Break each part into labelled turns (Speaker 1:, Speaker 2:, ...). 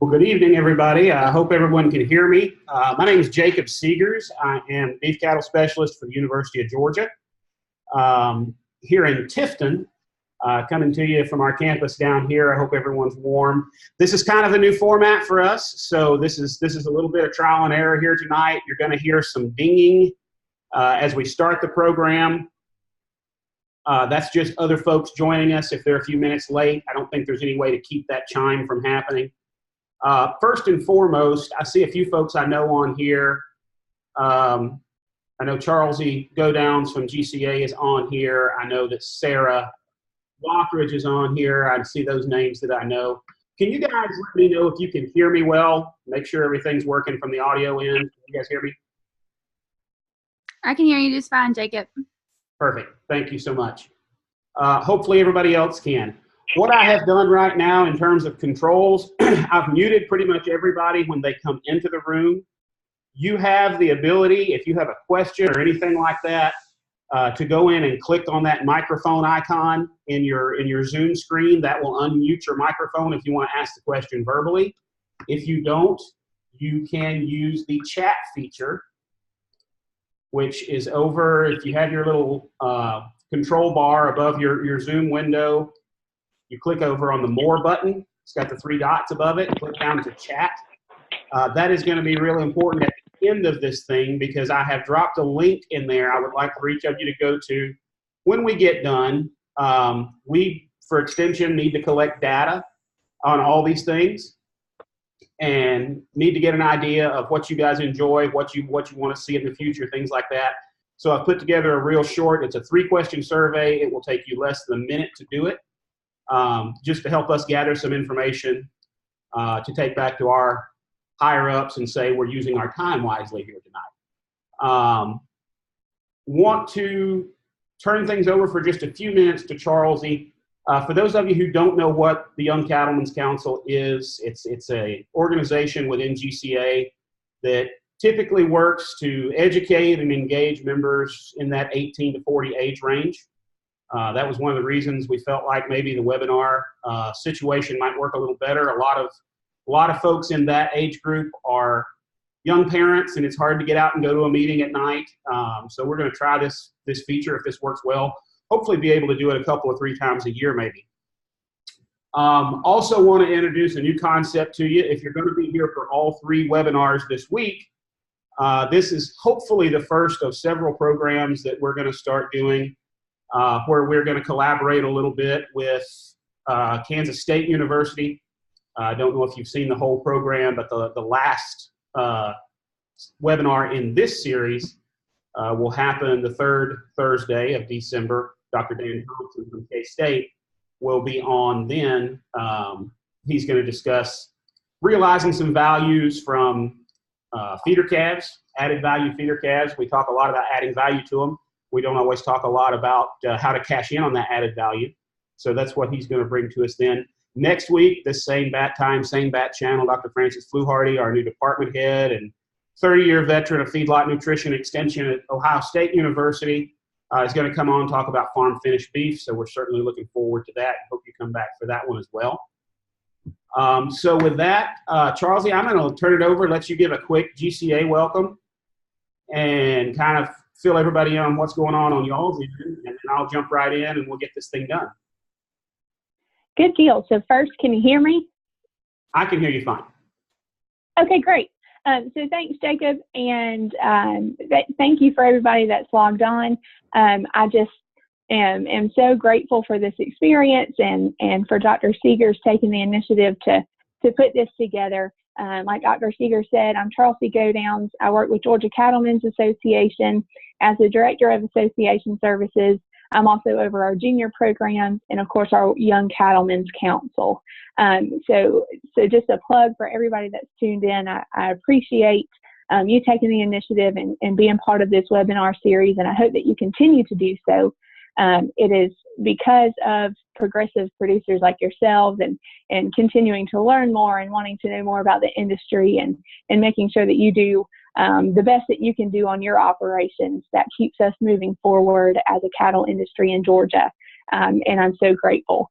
Speaker 1: Well, good evening, everybody. I hope everyone can hear me. My name is Jacob Segers. I am beef cattle specialist for the University of Georgia here in Tifton, coming to you from our campus down here. I hope everyone's warm. This is kind of a new format for us, so this is a little bit of trial and error here tonight. You're going to hear some dinging as we start the program. That's just other folks joining us if they're a few minutes late. I don't think there's any way to keep that chime from happening. First and foremost, I see a few folks I know on here. I know Charles E. Godowns from GCA is on here. I know that Sarah Lockridge is on here. I see those names that I know. Can you guys let me know if you can hear me well? Make sure everything's working from the audio end. Can you guys hear me?
Speaker 2: I can hear you just fine, Jacob.
Speaker 1: Perfect. Thank you so much. Hopefully everybody else can. What I have done right now in terms of controls, I've muted pretty much everybody when they come into the room. You have the ability, if you have a question or anything like that, to go in and click on that microphone icon in your Zoom screen. That will unmute your microphone if you want to ask the question verbally. If you don't, you can use the chat feature, which is over, if you have your little control bar above your Zoom window, you click over on the More button. It's got the 3 dots above it. Click down to Chat. That is going to be really important at the end of this thing because I have dropped a link in there I would like for each of you to go to. When we get done, we, for Extension, need to collect data on all these things and need to get an idea of what you guys enjoy, what you want to see in the future, things like that. So I've put together a real short, it's a 3-question survey. It will take you less than a minute to do it. Just to help us gather some information to take back to our higher-ups and say we're using our time wisely here tonight. Want to turn things over for just a few minutes to Charles E. For those of you who don't know what the Young Cattlemen's Council is, it's an organization within GCA that typically works to educate and engage members in that 18 to 40 age range. That was one of the reasons we felt like maybe the webinar situation might work a little better. A lot of folks in that age group are young parents, and it's hard to get out and go to a meeting at night. So we're going to try this feature if this works well. Hopefully be able to do it a couple or 3 times a year maybe. Also want to introduce a new concept to you. If you're going to be here for all 3 webinars this week, this is hopefully the first of several programs that we're going to start doing where we're going to collaborate a little bit with Kansas State University. I don't know if you've seen the whole program, but the last webinar in this series will happen the 3rd Thursday of December. Dr. Dan Thompson from K-State will be on then. He's going to discuss realizing some values from feeder calves, added value feeder calves. We talk a lot about adding value to them. We don't always talk a lot about how to cash in on that added value. So that's what he's going to bring to us then. Next week, the same bat time, same bat channel, Dr. Francis Fluharty, our new department head and 30-year veteran of feedlot nutrition extension at Ohio State University, is going to come on and talk about farm finished beef. So we're certainly looking forward to that. Hope you come back for that one as well. So with that, Charles, I'm going to turn it over, let you give a quick GCA welcome and kind of fill everybody in on what's going on y'all's end, and then I'll jump right in and we'll get this thing done.
Speaker 3: Good deal. So first, can you hear me?
Speaker 1: I can hear you fine.
Speaker 3: Okay, great. So thanks, Jacob, and thank you for everybody that's logged on. I just am so grateful for this experience and for Dr. Segers taking the initiative to put this together. Like Dr. Segers said, I'm Charles E. Godowns. I work with Georgia Cattlemen's Association as the Director of Association Services. I'm also over our junior programs and, of course, our Young Cattlemen's Council. So just a plug for everybody that's tuned in. I appreciate you taking the initiative and being part of this webinar series, and I hope that you continue to do so. It is because of progressive producers like yourselves and continuing to learn more and wanting to know more about the industry and making sure that you do the best that you can do on your operations that keeps us moving forward as a cattle industry in Georgia. And I'm so grateful.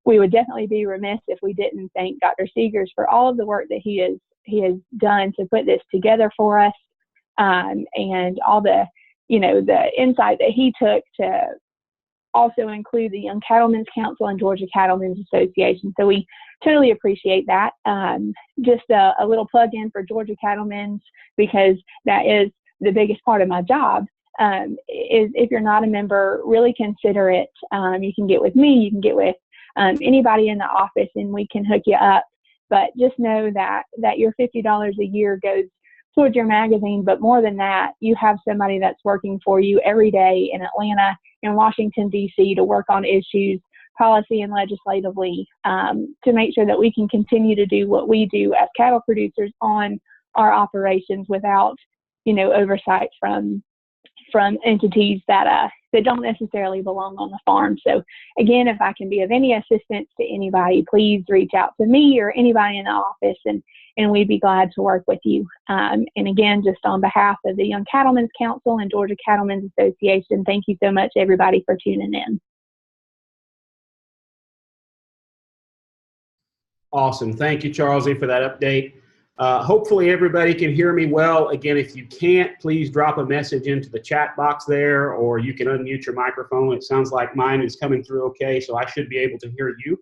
Speaker 3: we would definitely be remiss if we didn't thank Dr. Segers for all of the work that he has done to put this together for us, and all the, the insight that he took to also include the Young Cattlemen's Council and Georgia Cattlemen's Association. So we totally appreciate that. Just a little plug in for Georgia Cattlemen's, because that is the biggest part of my job. Is if you're not a member, really consider it. You can get with me, you can get with anybody in the office, and we can hook you up. But just know that your $50 a year goes towards your magazine, but more than that, you have somebody that's working for you every day in Atlanta and Washington, D.C. to work on issues, policy and legislatively, to make sure that we can continue to do what we do as cattle producers on our operations without, oversight from entities that don't necessarily belong on the farm. So again, if I can be of any assistance to anybody, please reach out to me or anybody in the office, and we'd be glad to work with you. And again, just on behalf of the Young Cattlemen's Council and Georgia Cattlemen's Association, thank you so much, everybody, for tuning in.
Speaker 1: Awesome. Thank you, Charlesie, for that update. Hopefully everybody can hear me well. Again, if you can't, please drop a message into the chat box there, or you can unmute your microphone. It sounds like mine is coming through okay, so I should be able to hear you.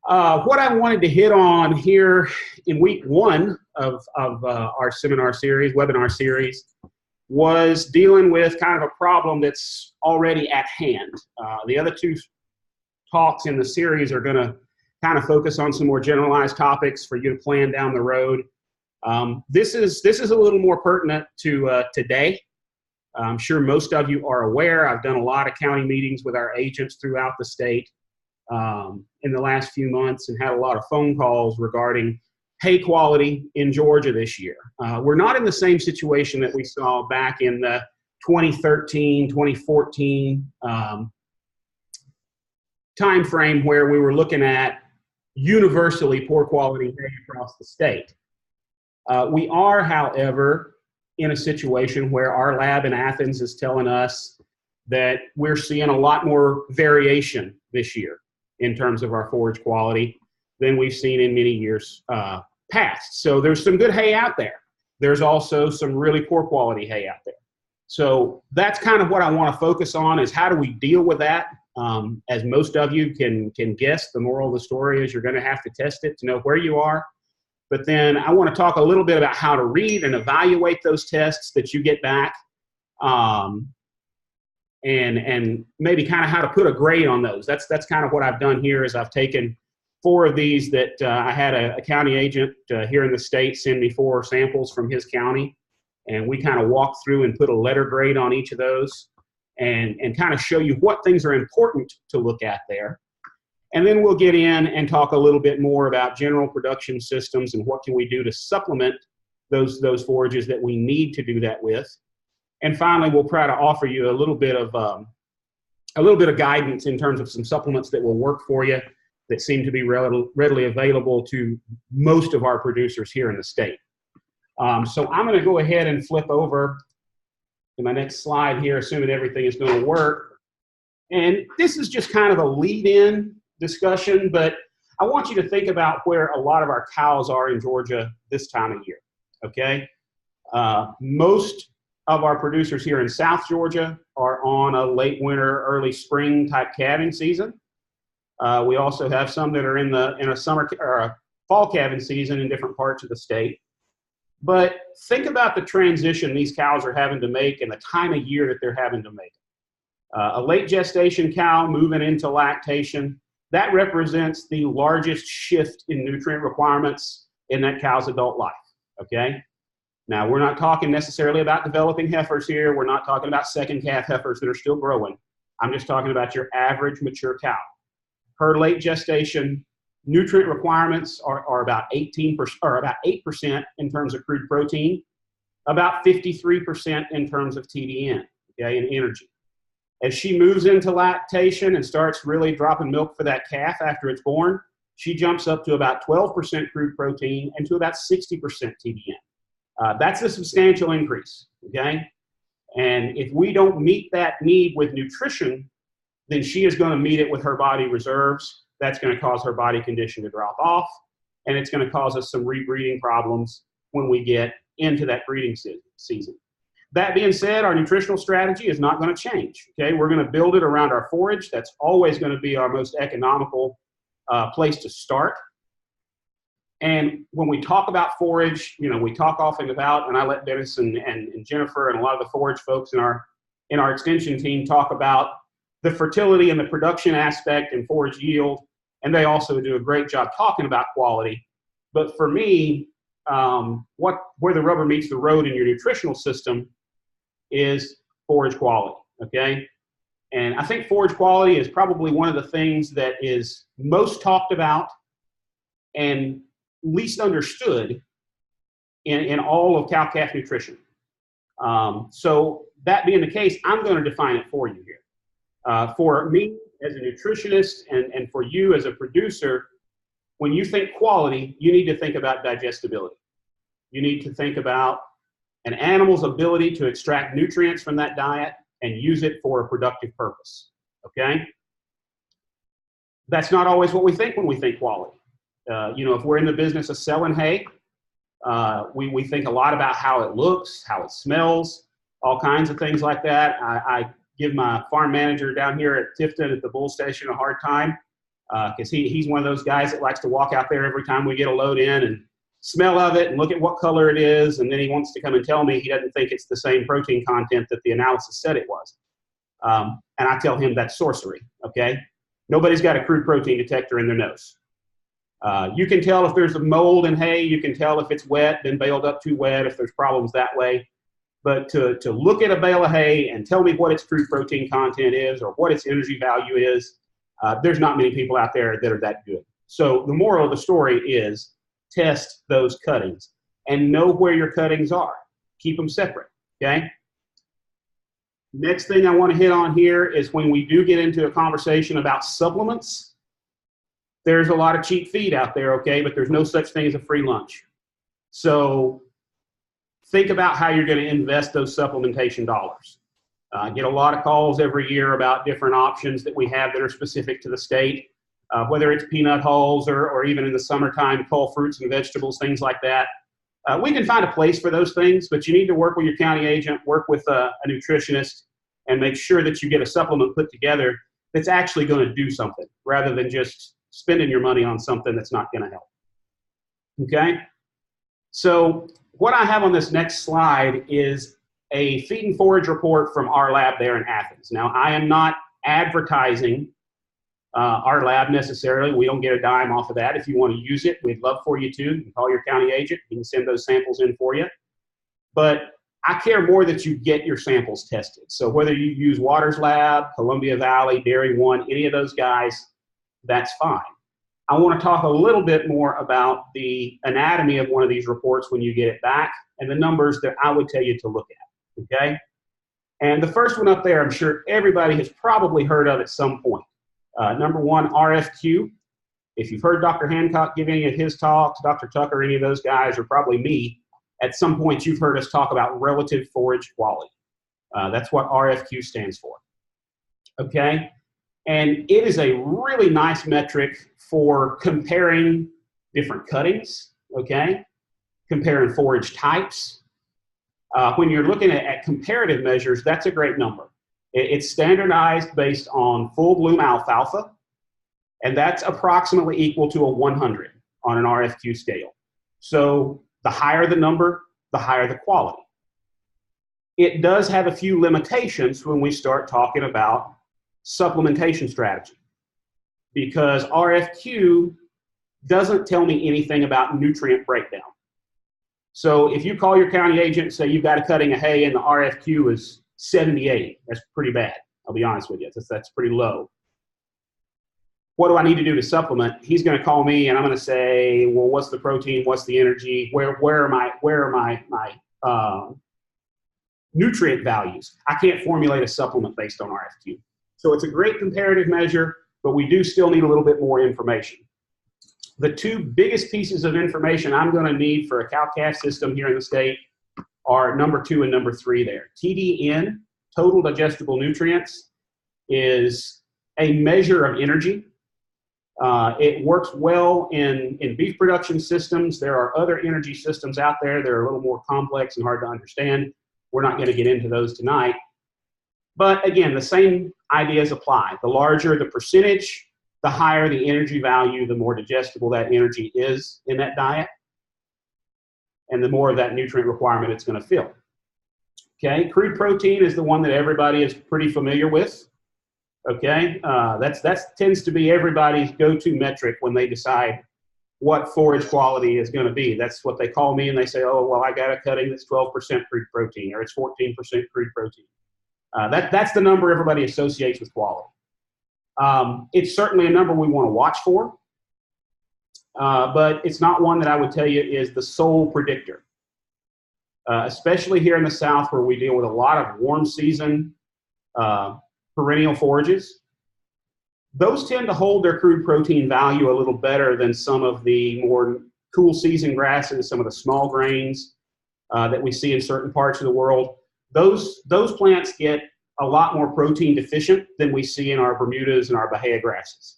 Speaker 1: What I wanted to hit on here in week 1 of our webinar series, was dealing with kind of a problem that's already at hand. The other 2 talks in the series are going to kind of focus on some more generalized topics for you to plan down the road. This is a little more pertinent to today. I'm sure most of you are aware, I've done a lot of county meetings with our agents throughout the state in the last few months, and had a lot of phone calls regarding hay quality in Georgia this year. We're not in the same situation that we saw back in the 2013, 2014 time frame, where we were looking at universally poor quality hay across the state. We are, however, in a situation where our lab in Athens is telling us that we're seeing a lot more variation this year in terms of our forage quality than we've seen in many years past. So there's some good hay out there. There's also some really poor quality hay out there. So that's kind of what I want to focus on, is how do we deal with that? As most of you can guess, the moral of the story is you're going to have to test it to know where you are. But then I want to talk a little bit about how to read and evaluate those tests that you get back, and maybe kind of how to put a grade on those. That's kind of what I've done here, is I've taken 4 of these that I had a county agent here in the state send me 4 samples from his county, and we kind of walked through and put a letter grade on each of those, and kind of show you what things are important to look at there. And then we'll get in and talk a little bit more about general production systems and what can we do to supplement those forages that we need to do that with. And finally, we'll try to offer you a little bit of guidance in terms of some supplements that will work for you, that seem to be readily available to most of our producers here in the state. So I'm going to go ahead and flip over to my next slide here, assuming everything is going to work. And this is just kind of a lead-in discussion, but I want you to think about where a lot of our cows are in Georgia this time of year, okay? Most of our producers here in South Georgia are on a late winter, early spring type calving season. We also have some that are in a summer or a fall calving season in different parts of the state. But think about the transition these cows are having to make and the time of year that they're having to make. A late gestation cow moving into lactation, that represents the largest shift in nutrient requirements in that cow's adult life, okay? Now, we're not talking necessarily about developing heifers here. We're not talking about second calf heifers that are still growing. I'm just talking about your average mature cow. Her late gestation nutrient requirements are about 18% or about 8% in terms of crude protein, about 53% in terms of TDN, okay, and energy. As she moves into lactation and starts really dropping milk for that calf after it's born, she jumps up to about 12% crude protein and to about 60% TDN. That's a substantial increase, okay? And if we don't meet that need with nutrition then she is going to meet it with her body reserves. That's going to cause her body condition to drop off, and it's going to cause us some rebreeding problems when we get into that breeding season. That being said, our nutritional strategy is not going to change. Okay, we're going to build it around our forage. That's always going to be our most economical place to start. And when we talk about forage, you know, we talk often about, and I let Dennis and Jennifer and a lot of the forage folks in our extension team talk about the fertility and the production aspect and forage yield, and they also do a great job talking about quality. But for me, where the rubber meets the road in your nutritional system is forage quality, okay? And I think forage quality is probably one of the things that is most talked about and least understood in all of cow-calf nutrition. So that being the case, I'm going to define it for you here. For me as a nutritionist and for you as a producer, when you think quality, you need to think about digestibility. You need to think about an animal's ability to extract nutrients from that diet and use it for a productive purpose, okay? That's not always what we think when we think quality. You know, if we're in the business of selling hay, we think a lot about how it looks, how it smells, all kinds of things like that. I give my farm manager down here at Tifton at the Bull Station a hard time because he's one of those guys that likes to walk out there every time we get a load in and smell of it and look at what color it is, and then he wants to come and tell me he doesn't think it's the same protein content that the analysis said it was. And I tell him that's sorcery, okay? Nobody's got a crude protein detector in their nose. You can tell if there's a mold in hay. You can tell if it's wet, been baled up too wet, if there's problems that way. But to look at a bale of hay and tell me what its crude protein content is or what its energy value is, there's not many people out there that are that good. So the moral of the story is test those cuttings and know where your cuttings are. Keep them separate, okay? Next thing I want to hit on here is when we do get into a conversation about supplements, there's a lot of cheap feed out there, okay, but there's no such thing as a free lunch. So think about how you're going to invest those supplementation dollars. I get a lot of calls every year about different options that we have that are specific to the state, whether it's peanut hulls or even in the summertime, cull fruits and vegetables, things like that. We can find a place for those things, but you need to work with your county agent, work with a nutritionist, and make sure that you get a supplement put together that's actually going to do something rather than just spending your money on something that's not going to help. Okay? So what I have on this next slide is a feed and forage report from our lab there in Athens. Now, I am not advertising our lab necessarily. We don't get a dime off of that. If you want to use it, we'd love for you to. You can call your county agent. He can send those samples in for you. But I care more that you get your samples tested. So whether you use Waters Lab, Columbia Valley, Dairy One, any of those guys, that's fine. I want to talk a little bit more about the anatomy of one of these reports when you get it back and the numbers that I would tell you to look at, okay? And the first one up there, I'm sure everybody has probably heard of at some point. Number one, RFQ. If you've heard Dr. Hancock give any of his talks, Dr. Tucker, any of those guys, or probably me, at some point you've heard us talk about relative forage quality. That's what RFQ stands for, okay? And it is a really nice metric for comparing different cuttings, okay? Comparing forage types. When you're looking at comparative measures, that's a great number. It's standardized based on full bloom alfalfa, and that's approximately equal to a 100 on an RFQ scale. So the higher the number, the higher the quality. It does have a few limitations when we start talking about supplementation strategy, because RFQ doesn't tell me anything about nutrient breakdown. So if you call your county agent and say you've got a cutting of hay and the RFQ is 78, that's pretty bad. I'll be honest with you, that's pretty low. What do I need to do to supplement? He's going to call me and I'm going to say, well, what's the protein? What's the energy? Where are my nutrient values? I can't formulate a supplement based on RFQ. So it's a great comparative measure, but we do still need a little bit more information. The two biggest pieces of information I'm going to need for a cow-calf system here in the state are number 2 and number 3 there. TDN, total digestible nutrients, is a measure of energy. It works well in beef production systems. There are other energy systems out there that are a little more complex and hard to understand. We're not going to get into those tonight. But again, the same ideas apply. The larger the percentage, the higher the energy value, the more digestible that energy is in that diet, and the more of that nutrient requirement it's going to fill. Okay, crude protein is the one that everybody is pretty familiar with. Okay, that tends to be everybody's go-to metric when they decide what forage quality is going to be. That's what they call me, and they say, oh, well, I got a cutting that's 12% crude protein, or it's 14% crude protein. That's the number everybody associates with quality. It's certainly a number we want to watch for, but it's not one that I would tell you is the sole predictor. Especially here in the South, where we deal with a lot of warm season perennial forages. Those tend to hold their crude protein value a little better than some of the more cool season grasses, some of the small grains that we see in certain parts of the world. Those plants get a lot more protein deficient than we see in our Bermudas and our Bahia grasses.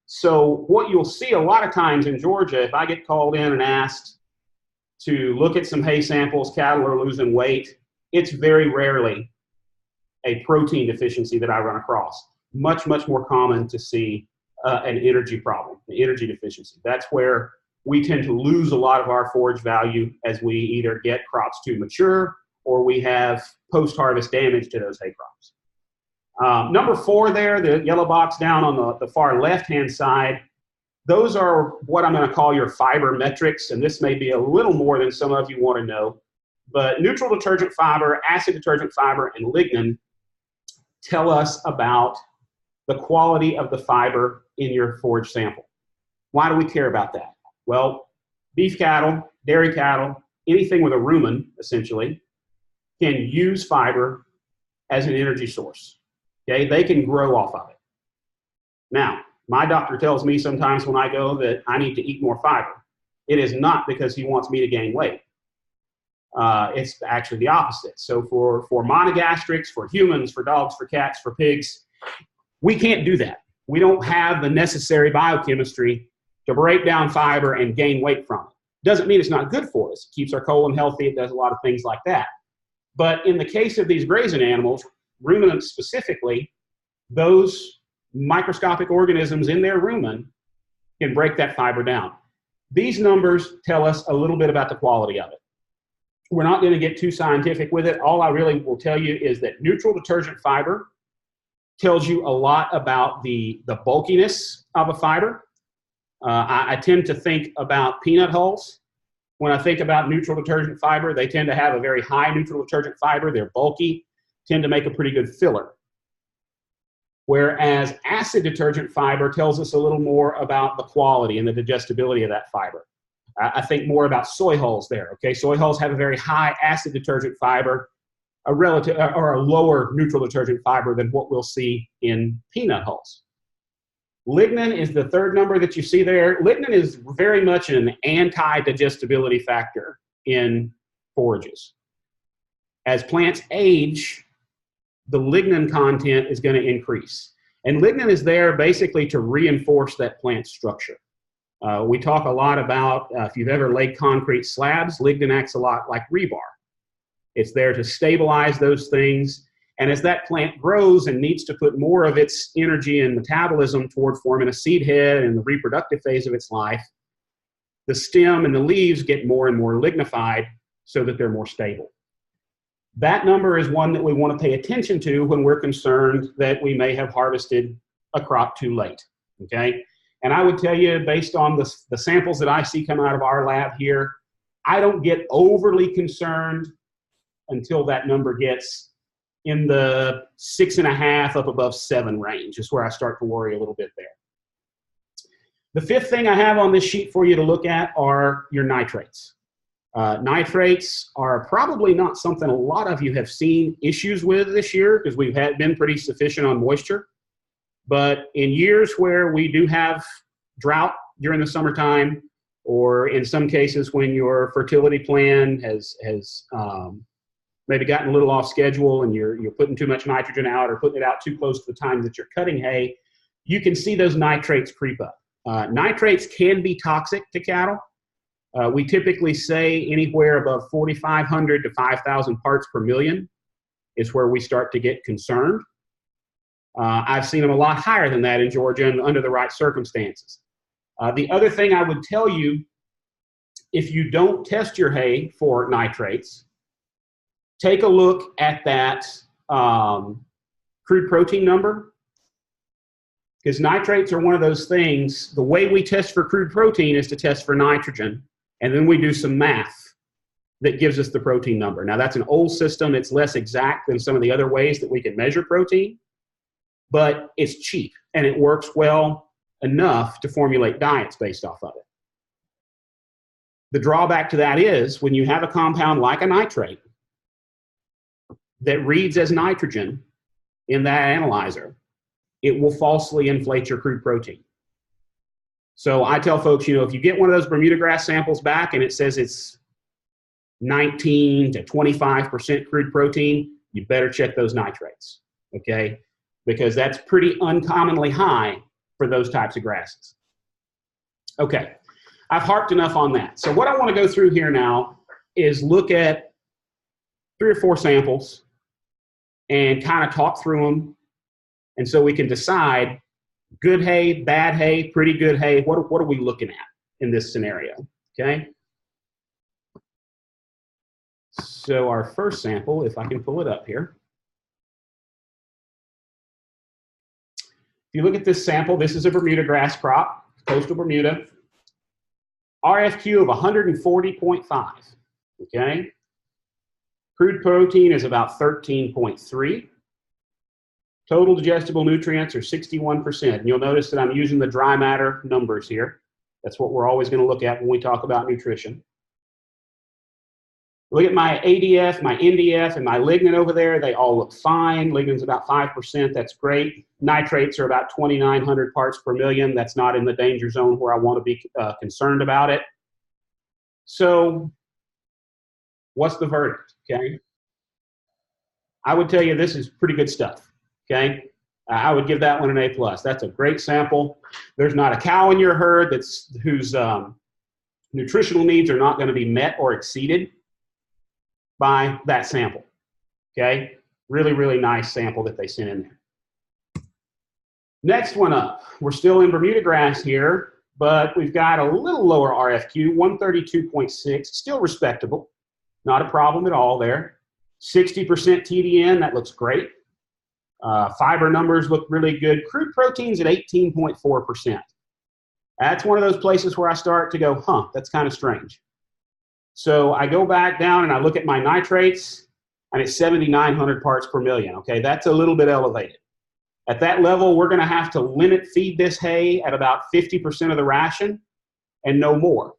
Speaker 1: So what you'll see a lot of times in Georgia, if I get called in and asked to look at some hay samples, cattle are losing weight, it's very rarely a protein deficiency that I run across. Much, much more common to see an energy problem, an energy deficiency. That's where we tend to lose a lot of our forage value as we either get crops to mature or we have post-harvest damage to those hay crops. Number 4 there, the yellow box down on the far left-hand side, those are what I'm going to call your fiber metrics, and this may be a little more than some of you want to know, but neutral detergent fiber, acid detergent fiber, and lignin tell us about the quality of the fiber in your forage sample. Why do we care about that? Well, beef cattle, dairy cattle, anything with a rumen, essentially, can use fiber as an energy source. Okay, they can grow off of it. Now, my doctor tells me sometimes when I go that I need to eat more fiber. It is not because he wants me to gain weight. It's actually the opposite. So for monogastrics, for humans, for dogs, for cats, for pigs, we can't do that. We don't have the necessary biochemistry to break down fiber and gain weight from it. Doesn't mean it's not good for us. It keeps our colon healthy. It does a lot of things like that. But in the case of these grazing animals, ruminants specifically, those microscopic organisms in their rumen can break that fiber down. These numbers tell us a little bit about the quality of it. We're not going to get too scientific with it. All I really will tell you is that neutral detergent fiber tells you a lot about the bulkiness of a fiber. I tend to think about peanut hulls. When I think about neutral detergent fiber, they tend to have a very high neutral detergent fiber. They're bulky, tend to make a pretty good filler. Whereas acid detergent fiber tells us a little more about the quality and the digestibility of that fiber. I think more about soy hulls there. Okay, soy hulls have a very high acid detergent fiber, a relative or a lower neutral detergent fiber than what we'll see in peanut hulls. Lignin is the third number that you see there. Lignin is very much an anti-digestibility factor in forages. As plants age, the lignin content is going to increase. And lignin is there basically to reinforce that plant structure. We talk a lot about, if you've ever laid concrete slabs, lignin acts a lot like rebar. It's there to stabilize those things. And as that plant grows and needs to put more of its energy and metabolism toward forming a seed head in the reproductive phase of its life, the stem and the leaves get more and more lignified so that they're more stable. That number is one that we want to pay attention to when we're concerned that we may have harvested a crop too late, okay? And I would tell you, based on the samples that I see come out of our lab here, I don't get overly concerned until that number gets in the 6.5 up above 7 range is where I start to worry a little bit there. The fifth thing I have on this sheet for you to look at are your nitrates. Nitrates are probably not something a lot of you have seen issues with this year because we've been pretty sufficient on moisture. But in years where we do have drought during the summertime, or in some cases when your fertility plan has maybe gotten a little off schedule and you're putting too much nitrogen out or putting it out too close to the time that you're cutting hay, you can see those nitrates creep up. Nitrates can be toxic to cattle. We typically say anywhere above 4,500 to 5,000 parts per million is where we start to get concerned. I've seen them a lot higher than that in Georgia and under the right circumstances. The other thing I would tell you, if you don't test your hay for nitrates, take a look at that crude protein number, because nitrates are one of those things. The way we test for crude protein is to test for nitrogen, and then we do some math that gives us the protein number. Now, that's an old system. It's less exact than some of the other ways that we can measure protein, but it's cheap, and it works well enough to formulate diets based off of it. The drawback to that is when you have a compound like a nitrate that reads as nitrogen in that analyzer, it will falsely inflate your crude protein. So I tell folks, if you get one of those Bermuda grass samples back and it says it's 19 to 25% crude protein, you better check those nitrates, okay? Because that's pretty uncommonly high for those types of grasses. Okay, I've harped enough on that. So what I want to go through here now is look at 3 or 4 samples and kind of talk through them, and so we can decide good hay, bad hay, pretty good hay. What are we looking at in this scenario, okay? So our first sample, if I can pull it up here. If you look at this sample, this is a Bermuda grass crop, coastal Bermuda. RFQ of 140.5, okay? Crude protein is about 13.3. Total digestible nutrients are 61%. And you'll notice that I'm using the dry matter numbers here. That's what we're always going to look at when we talk about nutrition. Look at my ADF, my NDF, and my lignin over there. They all look fine. Lignin's about 5%. That's great. Nitrates are about 2,900 parts per million. That's not in the danger zone where I want to be concerned about it. So what's the verdict, okay? I would tell you this is pretty good stuff, okay? I would give that one an A+. That's a great sample. There's not a cow in your herd whose nutritional needs are not going to be met or exceeded by that sample, okay? Really, really nice sample that they sent in there. Next one up, we're still in Bermuda grass here, but we've got a little lower RFQ, 132.6, still respectable, not a problem at all there. 60% TDN, that looks great. Fiber numbers look really good. Crude proteins at 18.4%. That's one of those places where I start to go, that's kind of strange. So I go back down and I look at my nitrates, and it's 7,900 parts per million. Okay, that's a little bit elevated. At that level, we're going to have to limit feed this hay at about 50% of the ration and no more.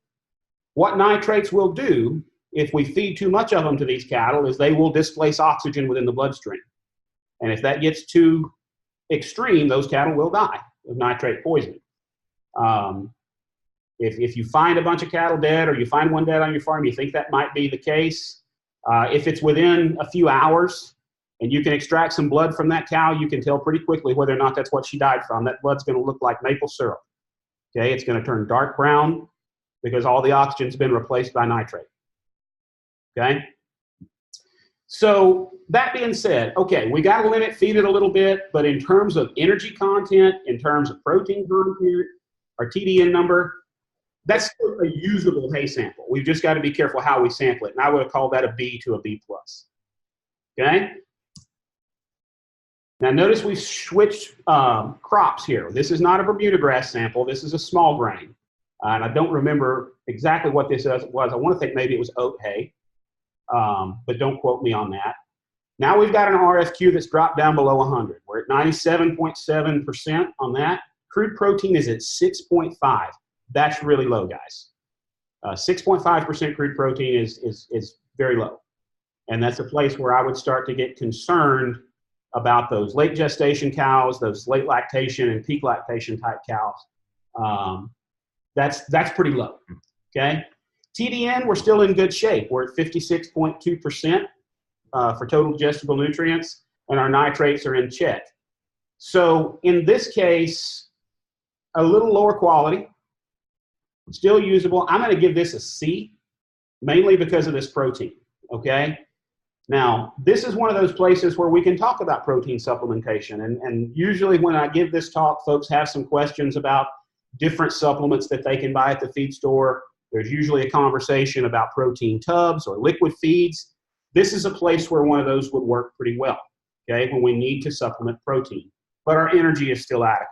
Speaker 1: What nitrates will do if we feed too much of them to these cattle is they will displace oxygen within the bloodstream. And if that gets too extreme, those cattle will die of nitrate poisoning. If you find a bunch of cattle dead or you find one dead on your farm, you think that might be the case. If it's within a few hours and you can extract some blood from that cow, you can tell pretty quickly whether or not that's what she died from. That blood's going to look like maple syrup. Okay, it's going to turn dark brown because all the oxygen's been replaced by nitrate. Okay? So that being said, okay, we got to limit feed it a little bit, but in terms of energy content, in terms of protein content, our TDN number, that's still a usable hay sample. We've just got to be careful how we sample it. And I would have called that a B to a B+. Okay? Now notice we've switched crops here. This is not a Bermuda grass sample. This is a small grain. And I don't remember exactly what this was. I want to think maybe it was oat hay. But don't quote me on that. Now we've got an RFQ that's dropped down below 100. We're at 97.7% on that. Crude protein is at 6.5. That's really low, guys. 6.5% crude protein is very low. And that's a place where I would start to get concerned about those late gestation cows, those late lactation and peak lactation type cows. That's pretty low, okay? TDN, we're still in good shape. We're at 56.2%. for total digestible nutrients, and our nitrates are in check. So in this case, a little lower quality, still usable. I'm going to give this a C, mainly because of this protein, okay? Now, this is one of those places where we can talk about protein supplementation, and usually when I give this talk, folks have some questions about different supplements that they can buy at the feed store. There's usually a conversation about protein tubs or liquid feeds. This is a place where one of those would work pretty well, okay, when we need to supplement protein, but our energy is still adequate.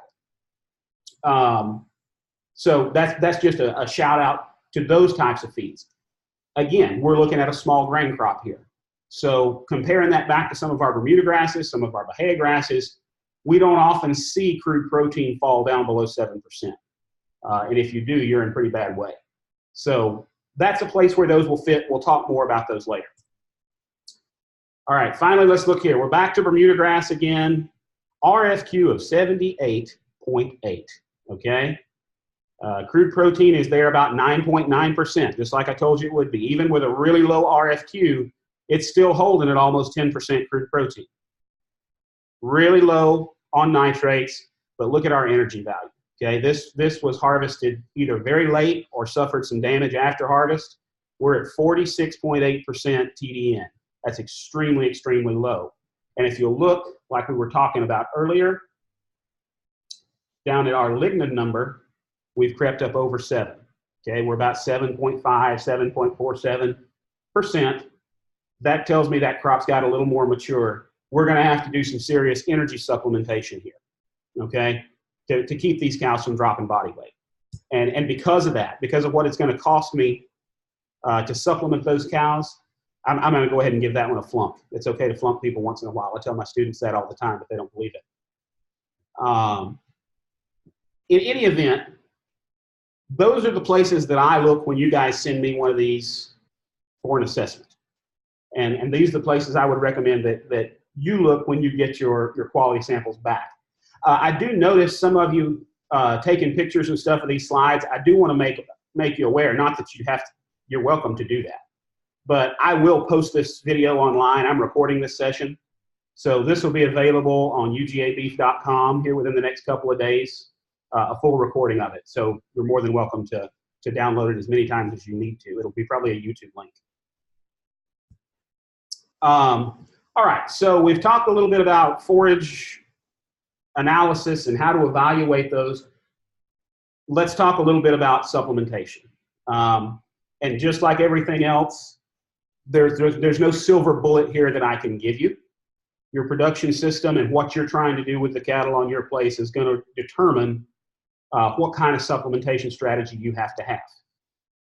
Speaker 1: So that's just a shout out to those types of feeds. Again, we're looking at a small grain crop here. So comparing that back to some of our Bermuda grasses, some of our Bahia grasses, we don't often see crude protein fall down below 7%. And if you do, you're in pretty bad way. So that's a place where those will fit. We'll talk more about those later. All right, finally, let's look here. We're back to Bermuda grass again. RFQ of 78.8, okay? Crude protein is there about 9.9%, just like I told you it would be. Even with a really low RFQ, it's still holding at almost 10% crude protein. Really low on nitrates, but look at our energy value. Okay, this was harvested either very late or suffered some damage after harvest. We're at 46.8% TDN. That's extremely, extremely low. And if you look, like we were talking about earlier, down at our lignin number, we've crept up over 7. Okay, we're about 7.5, 7.47%. That tells me that crop's got a little more mature. We're going to have to do some serious energy supplementation here, okay, to keep these cows from dropping body weight. And because of that, because of what it's going to cost me to supplement those cows, I'm going to go ahead and give that one a flunk. It's okay to flunk people once in a while. I tell my students that all the time, but they don't believe it. In any event, those are the places that I look when you guys send me one of these for an assessment. And these are the places I would recommend that you look when you get your quality samples back. I do notice some of you taking pictures and stuff of these slides. I do want to make you aware, not that you're welcome to do that, but I will post this video online. I'm recording this session. So this will be available on ugabeef.com here within the next couple of days, a full recording of it. So you're more than welcome to download it as many times as you need to. It'll be probably a YouTube link. All right, so we've talked a little bit about forage analysis and how to evaluate those. Let's talk a little bit about supplementation. And just like everything else, there's no silver bullet here that I can give you. Your production system and what you're trying to do with the cattle on your place is going to determine what kind of supplementation strategy you have to have.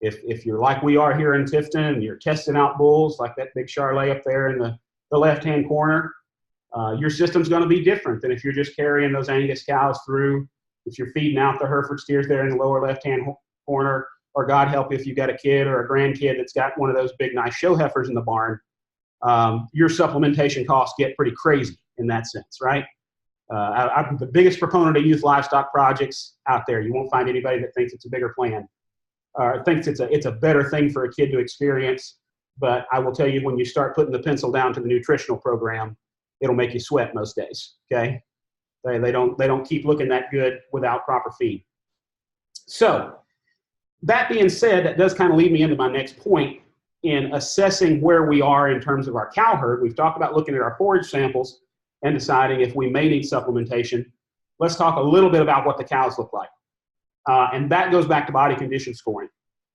Speaker 1: If you're like we are here in Tifton and you're testing out bulls like that big Charlet up there in the left-hand corner, your system's going to be different than if you're just carrying those Angus cows through, if you're feeding out the Hereford steers there in the lower left-hand corner, or God help if you've got a kid or a grandkid that's got one of those big nice show heifers in the barn. Your supplementation costs get pretty crazy in that sense, right? I'm the biggest proponent of youth livestock projects out there. You won't find anybody that thinks it's a bigger plan. Thinks it's a better thing for a kid to experience, but I will tell you, when you start putting the pencil down to the nutritional program, it'll make you sweat most days. Okay, they don't keep looking that good without proper feed. So that being said, that does kind of lead me into my next point in assessing where we are in terms of our cow herd. We've talked about looking at our forage samples and deciding if we may need supplementation. Let's talk a little bit about what the cows look like. And that goes back to body condition scoring.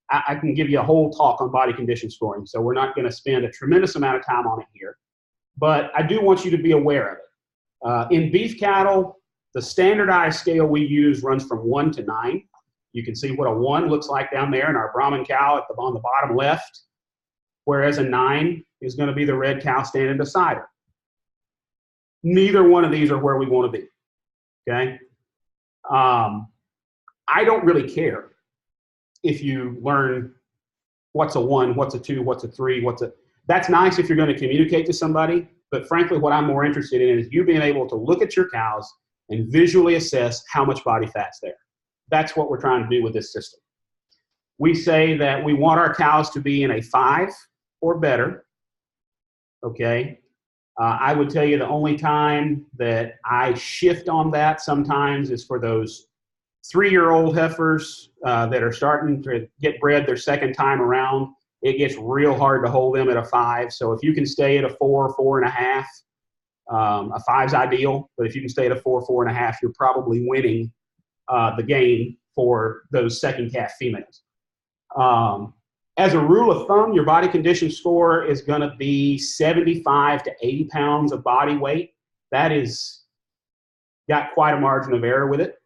Speaker 1: I can give you a whole talk on body condition scoring, so we're not going to spend a tremendous amount of time on it here. But I do want you to be aware of it. In beef cattle, the standardized scale we use runs from 1 to 9. You can see what a 1 looks like down there in our Brahman cow on the bottom left, whereas a 9 is going to be the red cow standing beside her. Neither one of these are where we want to be, okay? I don't really care if you learn what's a 1, what's a 2, what's a 3, that's nice if you're going to communicate to somebody, but frankly, what I'm more interested in is you being able to look at your cows and visually assess how much body fat's there. That's what we're trying to do with this system. We say that we want our cows to be in a 5 or better okay? I would tell you the only time that I shift on that sometimes is for those 3-year-old heifers that are starting to get bred their second time around. It gets real hard to hold them at a 5. So if you can stay at a 4, 4.5, a 5's ideal, but if you can stay at a 4, 4.5, you're probably winning the game for those second calf females. As a rule of thumb, your body condition score is going to be 75 to 80 pounds of body weight. That is got quite a margin of error with it,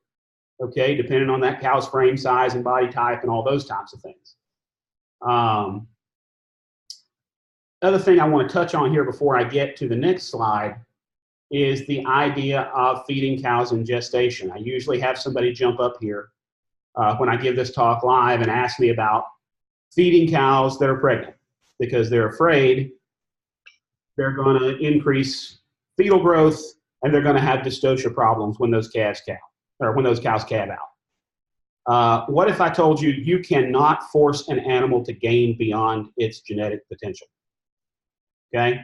Speaker 1: okay, depending on that cow's frame size and body type and all those types of things. Other thing I want to touch on here before I get to the next slide is the idea of feeding cows in gestation. I usually have somebody jump up here when I give this talk live and ask me about feeding cows that are pregnant because they're afraid they're going to increase fetal growth and they're going to have dystocia problems when those cows calve out. What if I told you you cannot force an animal to gain beyond its genetic potential? Okay,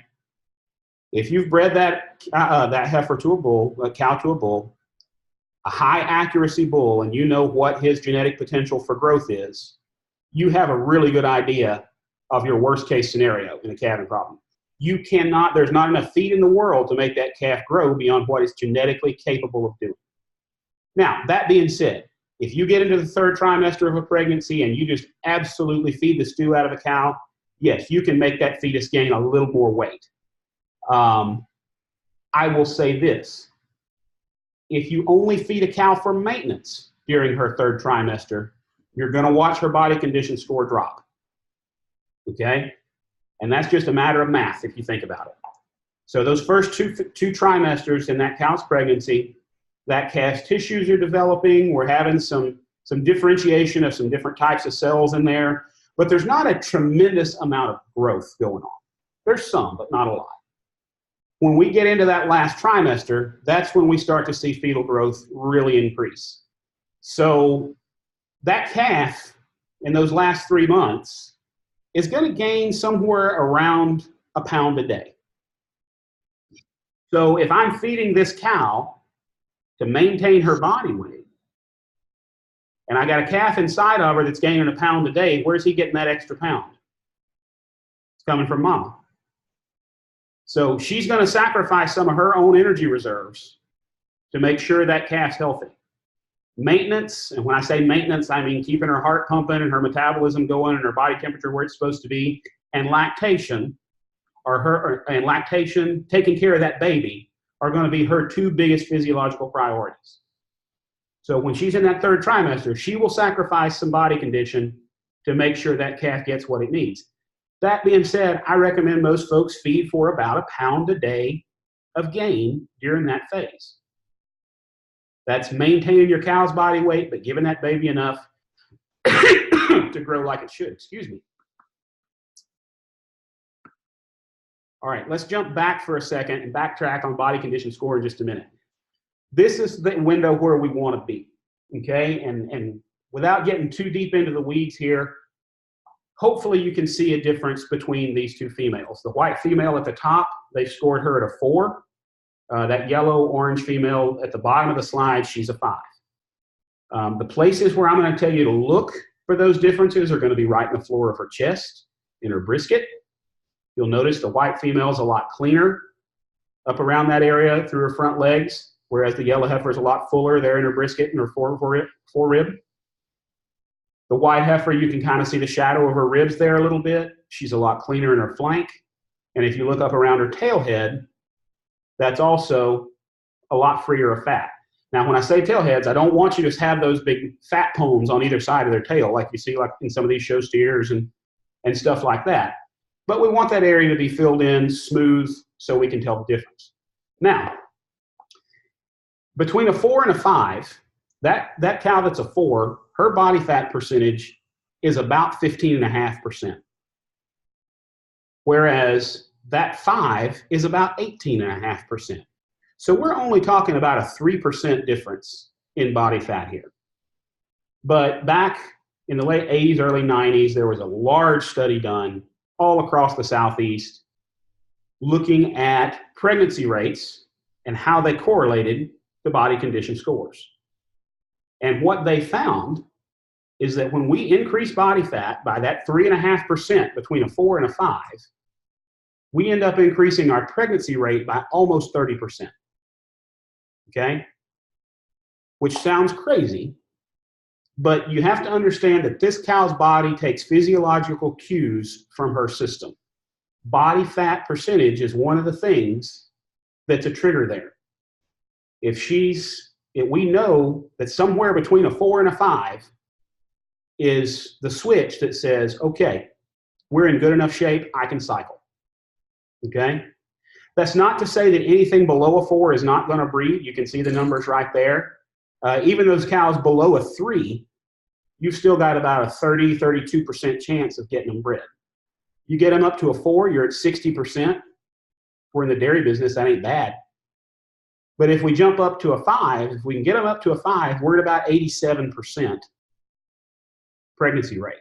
Speaker 1: if you've bred that heifer to a bull, a cow to a bull, a high accuracy bull, and you know what his genetic potential for growth is, you have a really good idea of your worst case scenario in a calving problem. You cannot, there's not enough feed in the world to make that calf grow beyond what it's genetically capable of doing. Now, that being said, if you get into the 3rd trimester of a pregnancy and you just absolutely feed the stew out of a cow, yes, you can make that fetus gain a little more weight. I will say this. If you only feed a cow for maintenance during her 3rd trimester, you're going to watch her body condition score drop. Okay? And that's just a matter of math if you think about it. So those first two trimesters in that cow's pregnancy, that calf's tissues are developing. We're having some differentiation of some different types of cells in there, but there's not a tremendous amount of growth going on. There's some, but not a lot. When we get into that last trimester, that's when we start to see fetal growth really increase. So that calf in those last 3 months is going to gain somewhere around a pound a day. So if I'm feeding this cow to maintain her body weight, and I got a calf inside of her that's gaining a pound a day, where's he getting that extra pound? It's coming from mama. So she's going to sacrifice some of her own energy reserves to make sure that calf's healthy. Maintenance, and when I say maintenance, I mean keeping her heart pumping and her metabolism going and her body temperature where it's supposed to be, and lactation, taking care of that baby, are going to be her 2 biggest physiological priorities. So when she's in that 3rd trimester, she will sacrifice some body condition to make sure that calf gets what it needs. That being said, I recommend most folks feed for about a pound a day of gain during that phase. That's maintaining your cow's body weight, but giving that baby enough to grow like it should. Excuse me. All right, let's jump back for a second and backtrack on body condition score in just a minute. This is the window where we want to be, okay? And without getting too deep into the weeds here, hopefully you can see a difference between these 2 females. The white female at the top, they scored her at a 4. That yellow-orange female at the bottom of the slide, she's a 5. The places where I'm going to tell you to look for those differences are going to be right in the floor of her chest, in her brisket. You'll notice the white female is a lot cleaner up around that area through her front legs, whereas the yellow heifer is a lot fuller there in her brisket and her forerib. The white heifer, you can kind of see the shadow of her ribs there a little bit. She's a lot cleaner in her flank. And if you look up around her tail head, that's also a lot freer of fat. Now, when I say tail heads, I don't want you to have those big fat pomes on either side of their tail like you see like in some of these show steers and stuff like that. But we want that area to be filled in smooth so we can tell the difference. Now, between a 4 and a 5, that cow that's a 4, her body fat percentage is about 15.5%. Whereas that 5 is about 18.5%. So we're only talking about a 3% difference in body fat here. But back in the late 80s, early 90s, there was a large study done all across the Southeast looking at pregnancy rates and how they correlated to body condition scores. And what they found is that when we increase body fat by that 3.5% between a 4 and a 5, we end up increasing our pregnancy rate by almost 30%. Okay? Which sounds crazy, but you have to understand that this cow's body takes physiological cues from her system. Body fat percentage is one of the things that's a trigger there. If we know that somewhere between a 4 and a 5 is the switch that says, okay, we're in good enough shape, I can cycle. Okay? That's not to say that anything below a 4 is not going to breed. You can see the numbers right there. Even those cows below a 3, you've still got about a 30-32% chance of getting them bred. You get them up to a 4, you're at 60%. We're in the dairy business, that ain't bad. But if we jump up to a 5, if we can get them up to a 5, we're at about 87% pregnancy rate.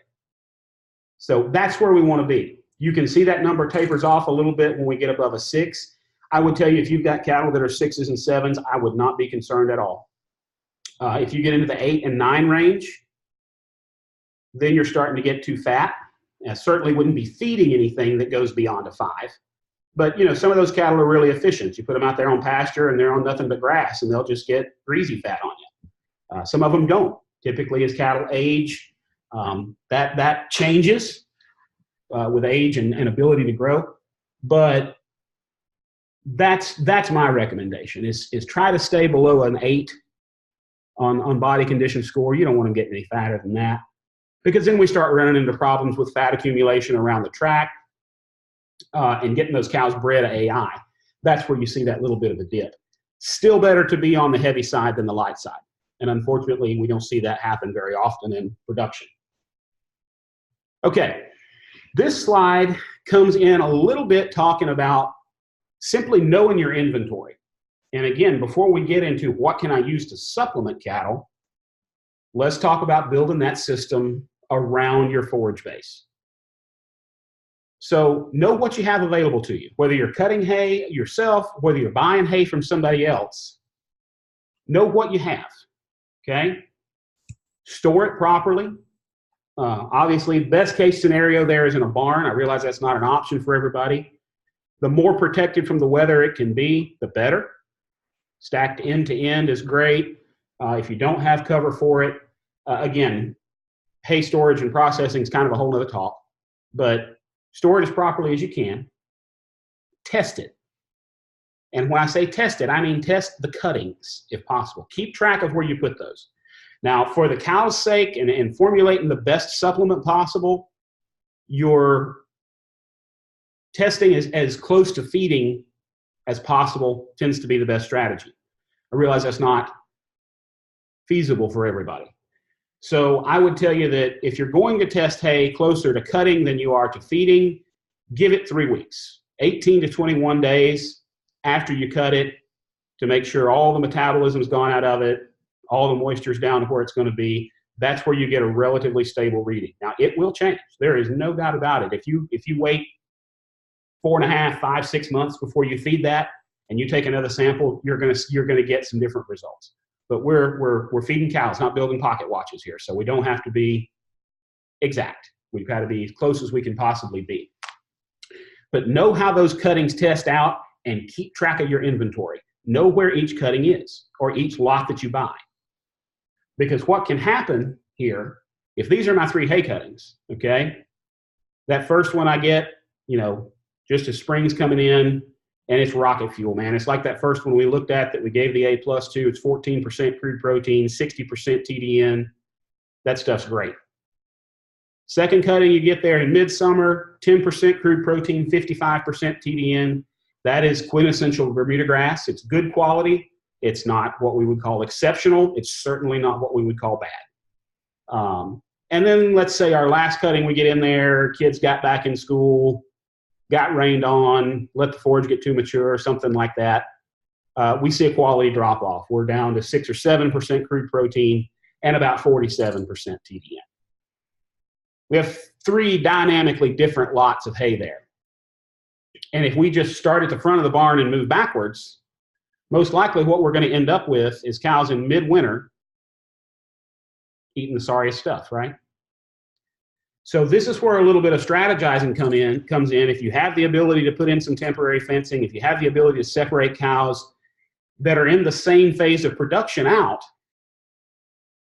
Speaker 1: So that's where we want to be. You can see that number tapers off a little bit when we get above a 6. I would tell you, if you've got cattle that are 6s and 7s, I would not be concerned at all. If you get into the 8 and 9 range, then you're starting to get too fat. I certainly wouldn't be feeding anything that goes beyond a 5. But, you know, some of those cattle are really efficient. You put them out there on pasture and they're on nothing but grass, and they'll just get greasy fat on you. Some of them don't. Typically, as cattle age, that changes with age and ability to grow. But that's my recommendation, is try to stay below an 8 on body condition score. You don't want them getting any fatter than that, because then we start running into problems with fat accumulation around the track and getting those cows bred at AI. That's where you see that little bit of a dip. Still better to be on the heavy side than the light side. And unfortunately, we don't see that happen very often in production. Okay, this slide comes in a little bit talking about simply knowing your inventory. And again, before we get into what can I use to supplement cattle, let's talk about building that system around your forage base. So know what you have available to you, whether you're cutting hay yourself, whether you're buying hay from somebody else. Know what you have, okay? Store it properly. Obviously, best case scenario there is in a barn. I realize that's not an option for everybody. The more protected from the weather it can be, the better. Stacked end to end is great. If you don't have cover for it, again, hay storage and processing is kind of a whole nother talk, but store it as properly as you can. Test it. And when I say test it, I mean test the cuttings if possible. Keep track of where you put those. Now, for the cow's sake and formulating the best supplement possible, your testing is as close to feeding as possible tends to be the best strategy. I realize that's not feasible for everybody. So I would tell you that if you're going to test hay closer to cutting than you are to feeding, give it 3 weeks, 18 to 21 days after you cut it, to make sure all the metabolism's gone out of it, all the moisture's down to where it's going to be. That's where you get a relatively stable reading. Now, it will change. There is no doubt about it. If you wait 4.5, 5, 6 months before you feed that, and you take another sample, you're gonna get some different results. But we're feeding cows, not building pocket watches here, so we don't have to be exact. We've got to be as close as we can possibly be. But know how those cuttings test out and keep track of your inventory. Know where each cutting is, or each lot that you buy. Because what can happen here, if these are my 3 hay cuttings, okay, that first one I get, you know, just as spring's coming in, and it's rocket fuel, man. It's like that first one we looked at that we gave the A+ to. It's 14% crude protein, 60% TDN. That stuff's great. Second cutting you get there in midsummer, 10% crude protein, 55% TDN. That is quintessential Bermuda grass. It's good quality. It's not what we would call exceptional. It's certainly not what we would call bad. And then let's say our last cutting, we get in there, kids got back in school, got rained on, let the forage get too mature, something like that. We see a quality drop off. We're down to 6 or 7% crude protein and about 47% TDN. We have 3 dynamically different lots of hay there. And if we just start at the front of the barn and move backwards, most likely what we're going to end up with is cows in midwinter eating the sorriest stuff, right? So this is where a little bit of strategizing comes in. If you have the ability to put in some temporary fencing, if you have the ability to separate cows that are in the same phase of production out,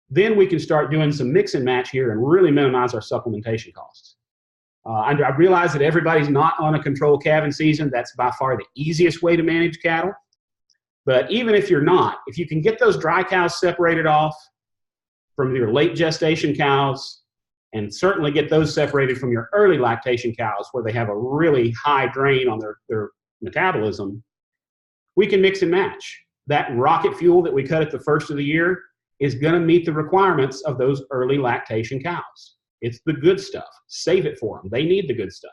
Speaker 1: then we can start doing some mix and match here and really minimize our supplementation costs. I realize that everybody's not on a controlled calving season. That's by far the easiest way to manage cattle. But even if you're not, if you can get those dry cows separated off from your late gestation cows, and certainly get those separated from your early lactation cows where they have a really high drain on their metabolism, we can mix and match. That rocket fuel that we cut at the first of the year is going to meet the requirements of those early lactation cows. It's the good stuff. Save it for them. They need the good stuff.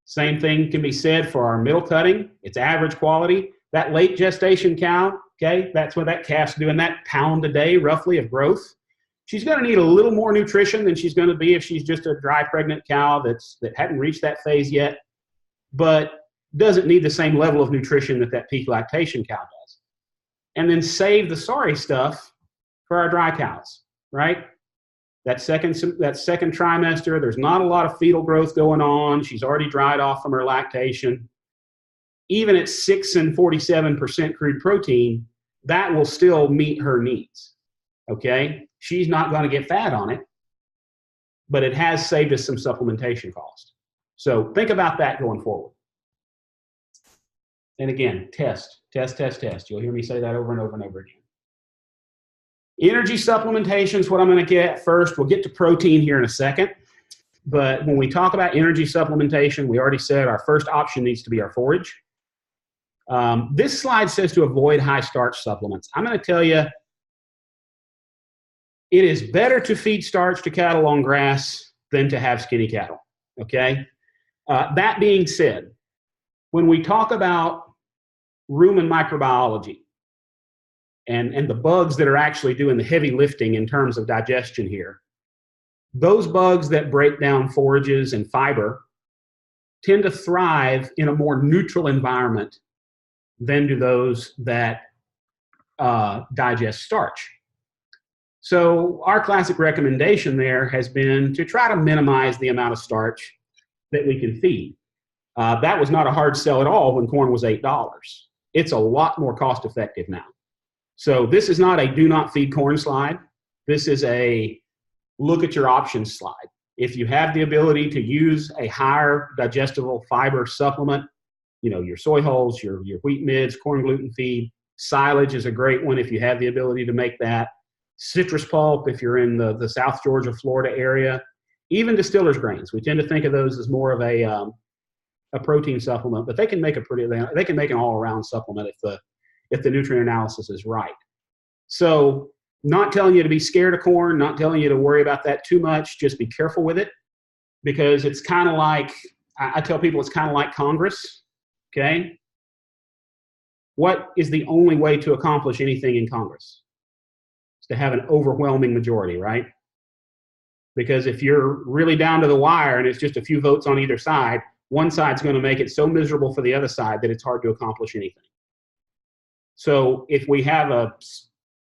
Speaker 1: Same thing can be said for our middle cutting. It's average quality. That late gestation cow, okay, that's when that calf's doing that pound a day roughly of growth. She's going to need a little more nutrition than she's going to be if she's just a dry pregnant cow that hadn't reached that phase yet, but doesn't need the same level of nutrition that peak lactation cow does. And then save the sorry stuff for our dry cows, right? That second trimester, there's not a lot of fetal growth going on. She's already dried off from her lactation. Even at 6 and 47% crude protein, that will still meet her needs, okay? She's not going to get fat on it, but it has saved us some supplementation cost. So think about that going forward. And again, test. You'll hear me say that over and over and over again. Energy supplementation is what I'm going to get first. We'll get to protein here in a second. But when we talk about energy supplementation, we already said our first option needs to be our forage. This slide says to avoid high starch supplements. I'm going to tell you, it is better to feed starch to cattle on grass than to have skinny cattle, okay? That being said, when we talk about rumen microbiology and the bugs that are actually doing the heavy lifting in terms of digestion here, those bugs that break down forages and fiber tend to thrive in a more neutral environment than do those that digest starch. So our classic recommendation there has been to try to minimize the amount of starch that we can feed. That was not a hard sell at all when corn was $8. It's a lot more cost effective now. So this is not a do not feed corn slide. This is a look at your options slide. If you have the ability to use a higher digestible fiber supplement, you know, your soy hulls, your wheat mids, corn gluten feed, silage is a great one if you have the ability to make that. Citrus pulp if you're in the South Georgia, Florida area, even distiller's grains. We tend to think of those as more of a protein supplement, but they can make an all-around supplement if the nutrient analysis is right. So not telling you to be scared of corn, not telling you to worry about that too much, just be careful with it, because it's kind of like, I tell people it's kind of like Congress, okay? What is the only way to accomplish anything in Congress? To have an overwhelming majority, right? Because if you're really down to the wire and it's just a few votes on either side, one side's going to make it so miserable for the other side that it's hard to accomplish anything. So if we have a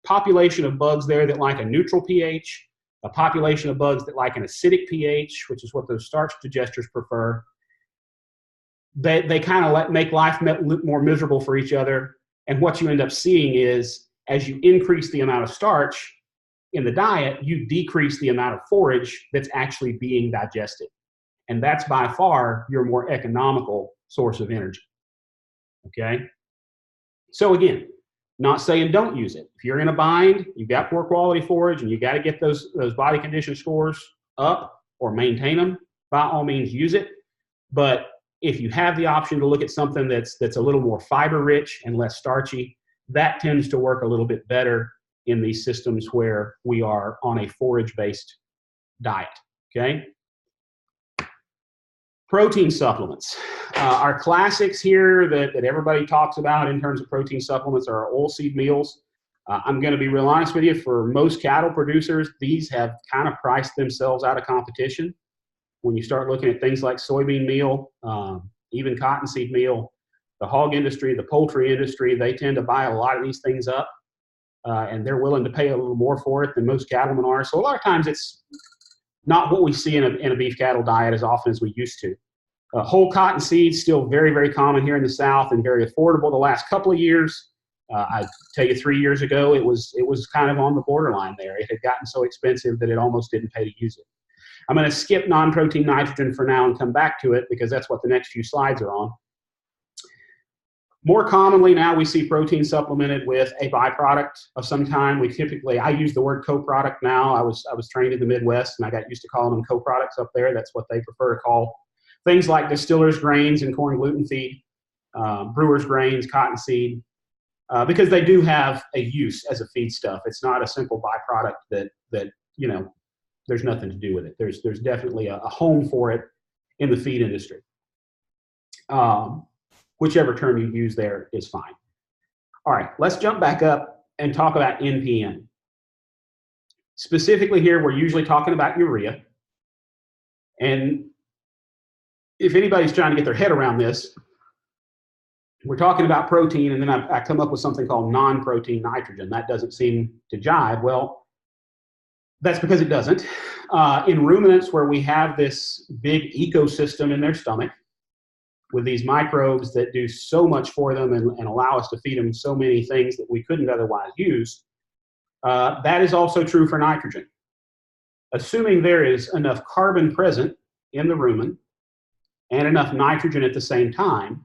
Speaker 1: population of bugs there that like a neutral pH, a population of bugs that like an acidic pH, which is what those starch digesters prefer, they kind of make life more miserable for each other. And what you end up seeing is, as you increase the amount of starch in the diet, you decrease the amount of forage that's actually being digested. And that's by far your more economical source of energy, okay? So again, not saying don't use it. If you're in a bind, you've got poor quality forage and you got to get those body condition scores up or maintain them, by all means use it. But if you have the option to look at something that's a little more fiber rich and less starchy, that tends to work a little bit better in these systems where we are on a forage-based diet, okay? Protein supplements. Our classics here that everybody talks about in terms of protein supplements are our oilseed meals. I'm going to be real honest with you, for most cattle producers, these have kind of priced themselves out of competition. When you start looking at things like soybean meal, even cottonseed meal. The hog industry, the poultry industry, they tend to buy a lot of these things up, and they're willing to pay a little more for it than most cattlemen are. So a lot of times it's not what we see in a beef cattle diet as often as we used to. Whole cotton seeds still very, very common here in the South and very affordable the last couple of years. I tell you, 3 years ago, it was kind of on the borderline there. It had gotten so expensive that it almost didn't pay to use it. I'm going to skip non-protein nitrogen for now and come back to it because that's what the next few slides are on. More commonly now we see protein supplemented with a byproduct of some kind. I use the word co-product now. I was trained in the Midwest and I got used to calling them co-products up there. That's what they prefer to call things like distillers' grains and corn gluten feed, brewers' grains, cottonseed, because they do have a use as a feedstuff. It's not a simple byproduct that you know, there's nothing to do with it. There's definitely a home for it in the feed industry. Whichever term you use there is fine. All right, let's jump back up and talk about NPN. Specifically here, we're usually talking about urea. And if anybody's trying to get their head around this, we're talking about protein, and then I come up with something called non-protein nitrogen. That doesn't seem to jive. Well, that's because it doesn't. In ruminants where we have this big ecosystem in their stomach with these microbes that do so much for them and allow us to feed them so many things that we couldn't otherwise use, that is also true for nitrogen. Assuming there is enough carbon present in the rumen and enough nitrogen at the same time,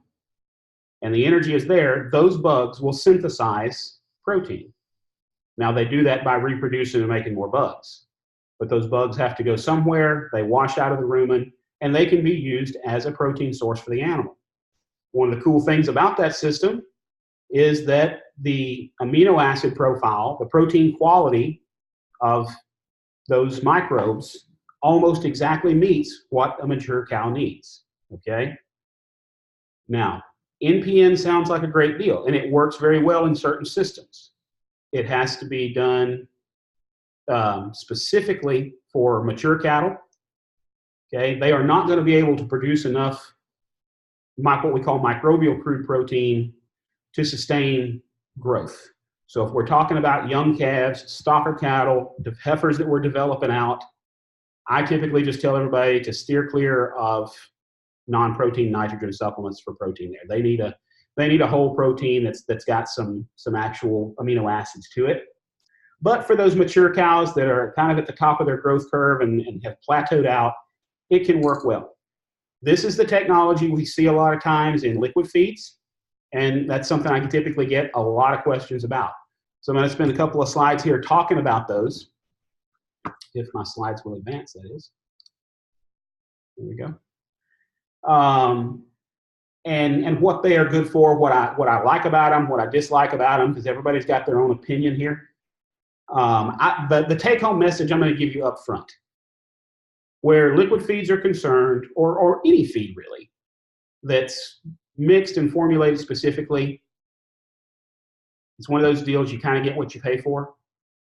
Speaker 1: and the energy is there, those bugs will synthesize protein. Now, they do that by reproducing and making more bugs. But those bugs have to go somewhere, they wash out of the rumen, and they can be used as a protein source for the animal. One of the cool things about that system is that the amino acid profile, the protein quality of those microbes almost exactly meets what a mature cow needs, okay? Now, NPN sounds like a great deal, and it works very well in certain systems. It has to be done specifically for mature cattle. Okay, they are not going to be able to produce enough what we call microbial crude protein to sustain growth. So if we're talking about young calves, stocker cattle, the heifers that we're developing out, I typically just tell everybody to steer clear of non-protein nitrogen supplements for protein there. They need a whole protein that's got some actual amino acids to it. But for those mature cows that are kind of at the top of their growth curve and have plateaued out, it can work well. This is the technology we see a lot of times in liquid feeds, and that's something I can typically get a lot of questions about. So I'm going to spend a couple of slides here talking about those, if my slides will advance, that is. There we go. And what they are good for, what I like about them, what I dislike about them, because everybody's got their own opinion here. The take-home message I'm going to give you up front. Where liquid feeds are concerned, or any feed really, that's mixed and formulated specifically, it's one of those deals you kind of get what you pay for.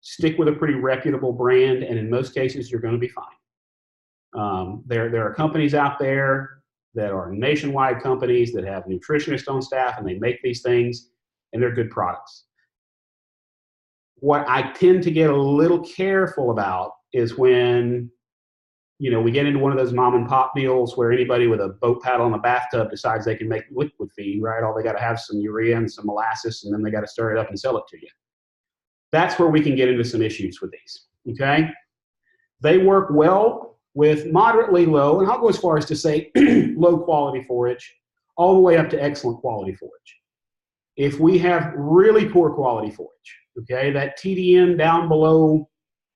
Speaker 1: Stick with a pretty reputable brand, and in most cases, you're going to be fine. There are companies out there that are nationwide companies that have nutritionists on staff, and they make these things, and they're good products. What I tend to get a little careful about is when we get into one of those mom and pop deals where anybody with a boat paddle and a bathtub decides they can make liquid feed, right? All they got to have some urea and some molasses, and then they got to stir it up and sell it to you. That's where we can get into some issues with these, okay? They work well with moderately low, and I'll go as far as to say low quality forage, all the way up to excellent quality forage. If we have really poor quality forage, okay, that TDN down below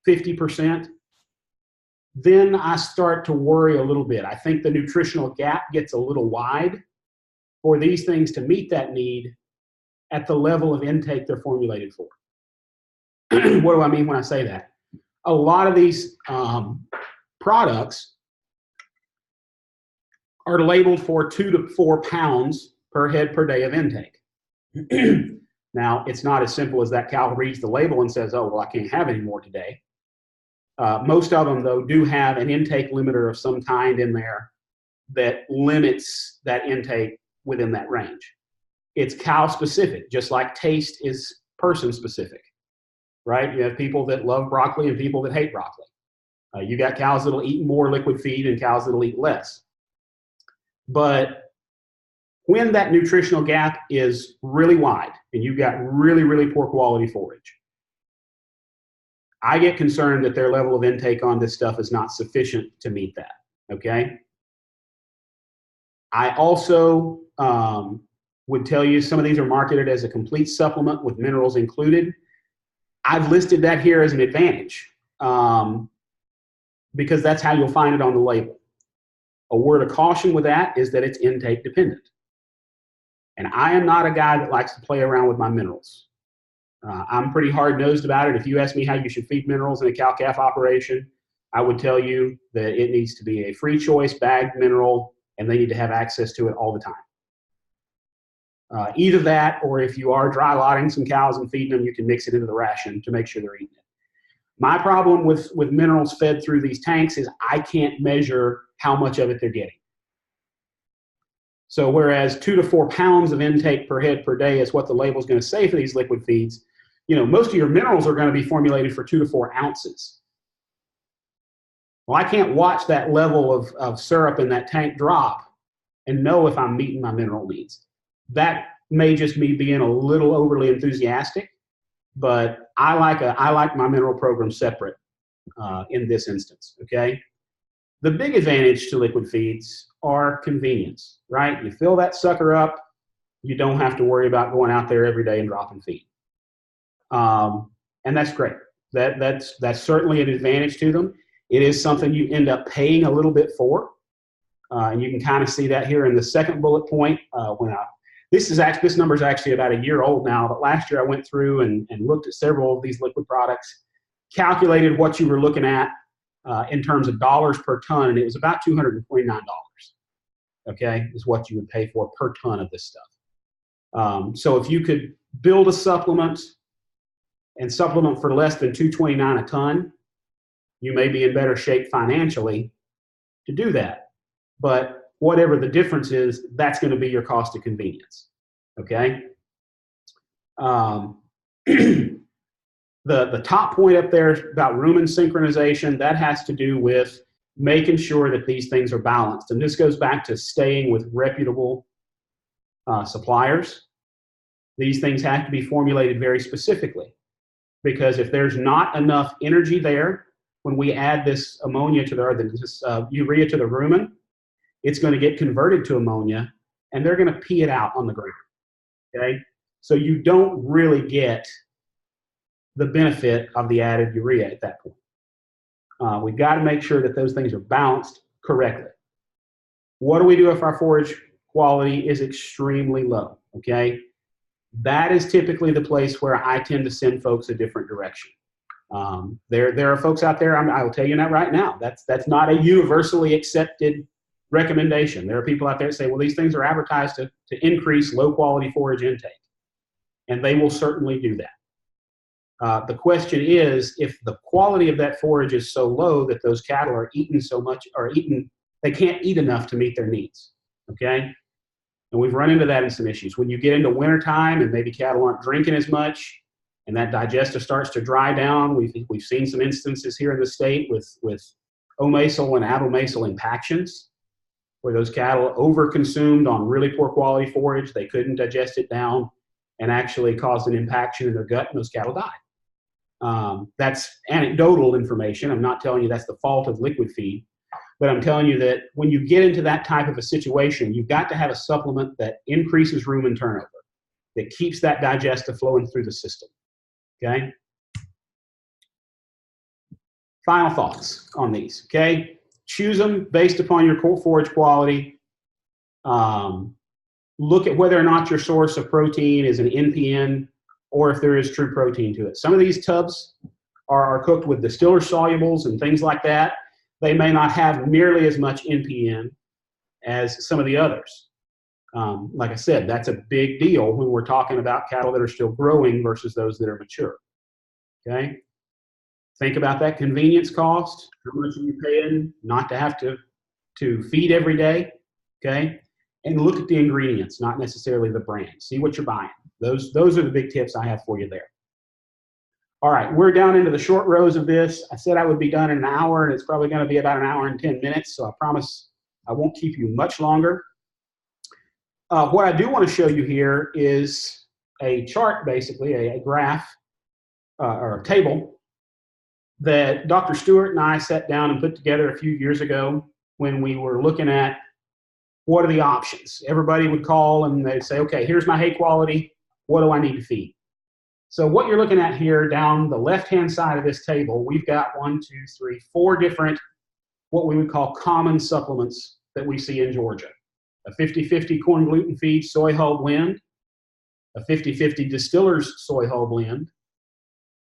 Speaker 1: 50%, then I start to worry a little bit. I think the nutritional gap gets a little wide for these things to meet that need at the level of intake they're formulated for. What do I mean when I say that? A lot of these products are labeled for 2 to 4 pounds per head per day of intake. Now, it's not as simple as that cow reads the label and says, oh, well, I can't have any more today. Most of them, though, do have an intake limiter of some kind in there that limits that intake within that range. It's cow specific, just like taste is person specific, right? You have people that love broccoli and people that hate broccoli. You got cows that'll eat more liquid feed and cows that'll eat less. But when that nutritional gap is really wide and you've got really, really poor quality forage, I get concerned that their level of intake on this stuff is not sufficient to meet that, okay? I also would tell you some of these are marketed as a complete supplement with minerals included. I've listed that here as an advantage because that's how you'll find it on the label. A word of caution with that is that it's intake dependent. And I am not a guy that likes to play around with my minerals. I'm pretty hard-nosed about it. If you ask me how you should feed minerals in a cow-calf operation, I would tell you that it needs to be a free choice bagged mineral, and they need to have access to it all the time. Either that, or if you are dry lotting some cows and feeding them, you can mix it into the ration to make sure they're eating it. My problem with minerals fed through these tanks is I can't measure how much of it they're getting. So whereas 2 to 4 pounds of intake per head per day is what the label is going to say for these liquid feeds, you know, most of your minerals are going to be formulated for 2 to 4 ounces. Well, I can't watch that level of syrup in that tank drop and know if I'm meeting my mineral needs. That may just me being a little overly enthusiastic, but I like my mineral program separate in this instance, okay? The big advantage to liquid feeds are convenience, right? You fill that sucker up, you don't have to worry about going out there every day and dropping feed. And that's great. That's certainly an advantage to them. It is something you end up paying a little bit for. And you can kind of see that here in the second bullet point. This number is actually about a year old now, but last year I went through and looked at several of these liquid products, calculated what you were looking at in terms of dollars per ton, and it was about $229, okay, is what you would pay for per ton of this stuff. So if you could build a supplement and supplement for less than $229 a ton, you may be in better shape financially to do that. But whatever the difference is, that's going to be your cost of convenience, okay? The top point up there about rumen synchronization, that has to do with making sure that these things are balanced. And this goes back to staying with reputable suppliers. These things have to be formulated very specifically, because if there's not enough energy there, when we add this ammonia to this urea to the rumen, it's going to get converted to ammonia, and they're going to pee it out on the ground, okay? So you don't really get the benefit of the added urea at that point. We've got to make sure that those things are balanced correctly. What do we do if our forage quality is extremely low, okay? That is typically the place where I tend to send folks a different direction. There are folks out there, I will tell you that right now, that's not a universally accepted recommendation. There are people out there that say, well, these things are advertised to increase low quality forage intake, and they will certainly do that. The question is, if the quality of that forage is so low that those cattle are eating so much, they can't eat enough to meet their needs, okay? And we've run into that in some issues. When you get into wintertime and maybe cattle aren't drinking as much and that digester starts to dry down, we've seen some instances here in the state with omasal and abomasal impactions, where those cattle overconsumed on really poor quality forage. They couldn't digest it down and actually caused an impaction in their gut, and those cattle died. That's anecdotal information. I'm not telling you that's the fault of liquid feed, but I'm telling you that when you get into that type of a situation, you've got to have a supplement that increases rumen turnover, that keeps that digesta flowing through the system, okay? Final thoughts on these, okay? Choose them based upon your forage quality. Look at whether or not your source of protein is an NPN or if there is true protein to it. Some of these tubs are cooked with distiller solubles and things like that. They may not have nearly as much NPN as some of the others. Like I said, that's a big deal when we're talking about cattle that are still growing versus those that are mature, okay? Think about that convenience cost. How much are you paying not to have to feed every day? okay? And look at the ingredients, not necessarily the brand. See what you're buying. Those are the big tips I have for you there. All right, we're down into the short rows of this. I said I would be done in an hour, and it's probably going to be about an hour and 10 minutes, so I promise I won't keep you much longer. What I do want to show you here is a chart, basically, a graph or a table that Dr. Stewart and I sat down and put together a few years ago when we were looking at what are the options. Everybody would call and they'd say, okay, here's my hay quality. What do I need to feed? So what you're looking at here down the left-hand side of this table, we've got 4 different what we would call common supplements that we see in Georgia. A 50-50 corn gluten feed soy hull blend, a 50-50 distillers soy hull blend,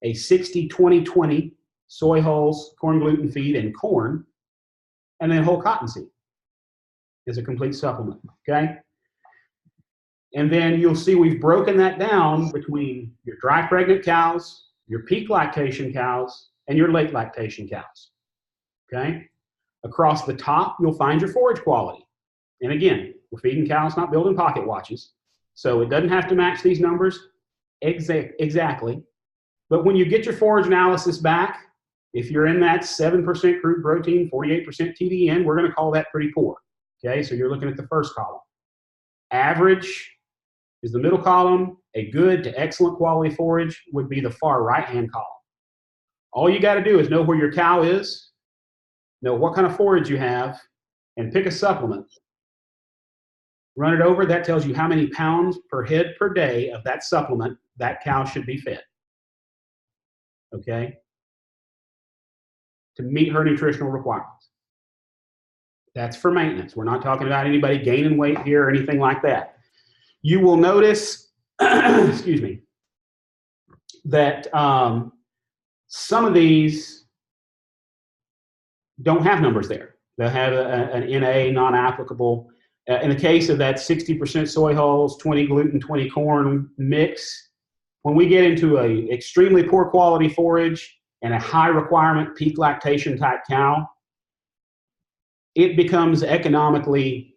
Speaker 1: a 60-20-20 soy hulls, corn gluten feed, and corn, and then whole cottonseed is a complete supplement, okay? And then you'll see we've broken that down between your dry pregnant cows, your peak lactation cows, and your late lactation cows, okay? Across the top, you'll find your forage quality. And again, we're feeding cows, not building pocket watches. So it doesn't have to match these numbers exactly. But when you get your forage analysis back, if you're in that 7% crude protein, 48% TDN, we're going to call that pretty poor, okay? So you're looking at the first column. Average is the middle column. A good to excellent quality forage would be the far right-hand column. All you got to do is know where your cow is, know what kind of forage you have, and pick a supplement. Run it over. That tells you how many pounds per head per day of that supplement that cow should be fed, okay, to meet her nutritional requirements. That's for maintenance. We're not talking about anybody gaining weight here or anything like that. You will notice, excuse me, that some of these don't have numbers there. They'll have an NA, non-applicable. In the case of that 60% soy hulls, 20 gluten, 20 corn mix, when we get into a extremely poor quality forage and a high requirement peak lactation type cow, it becomes economically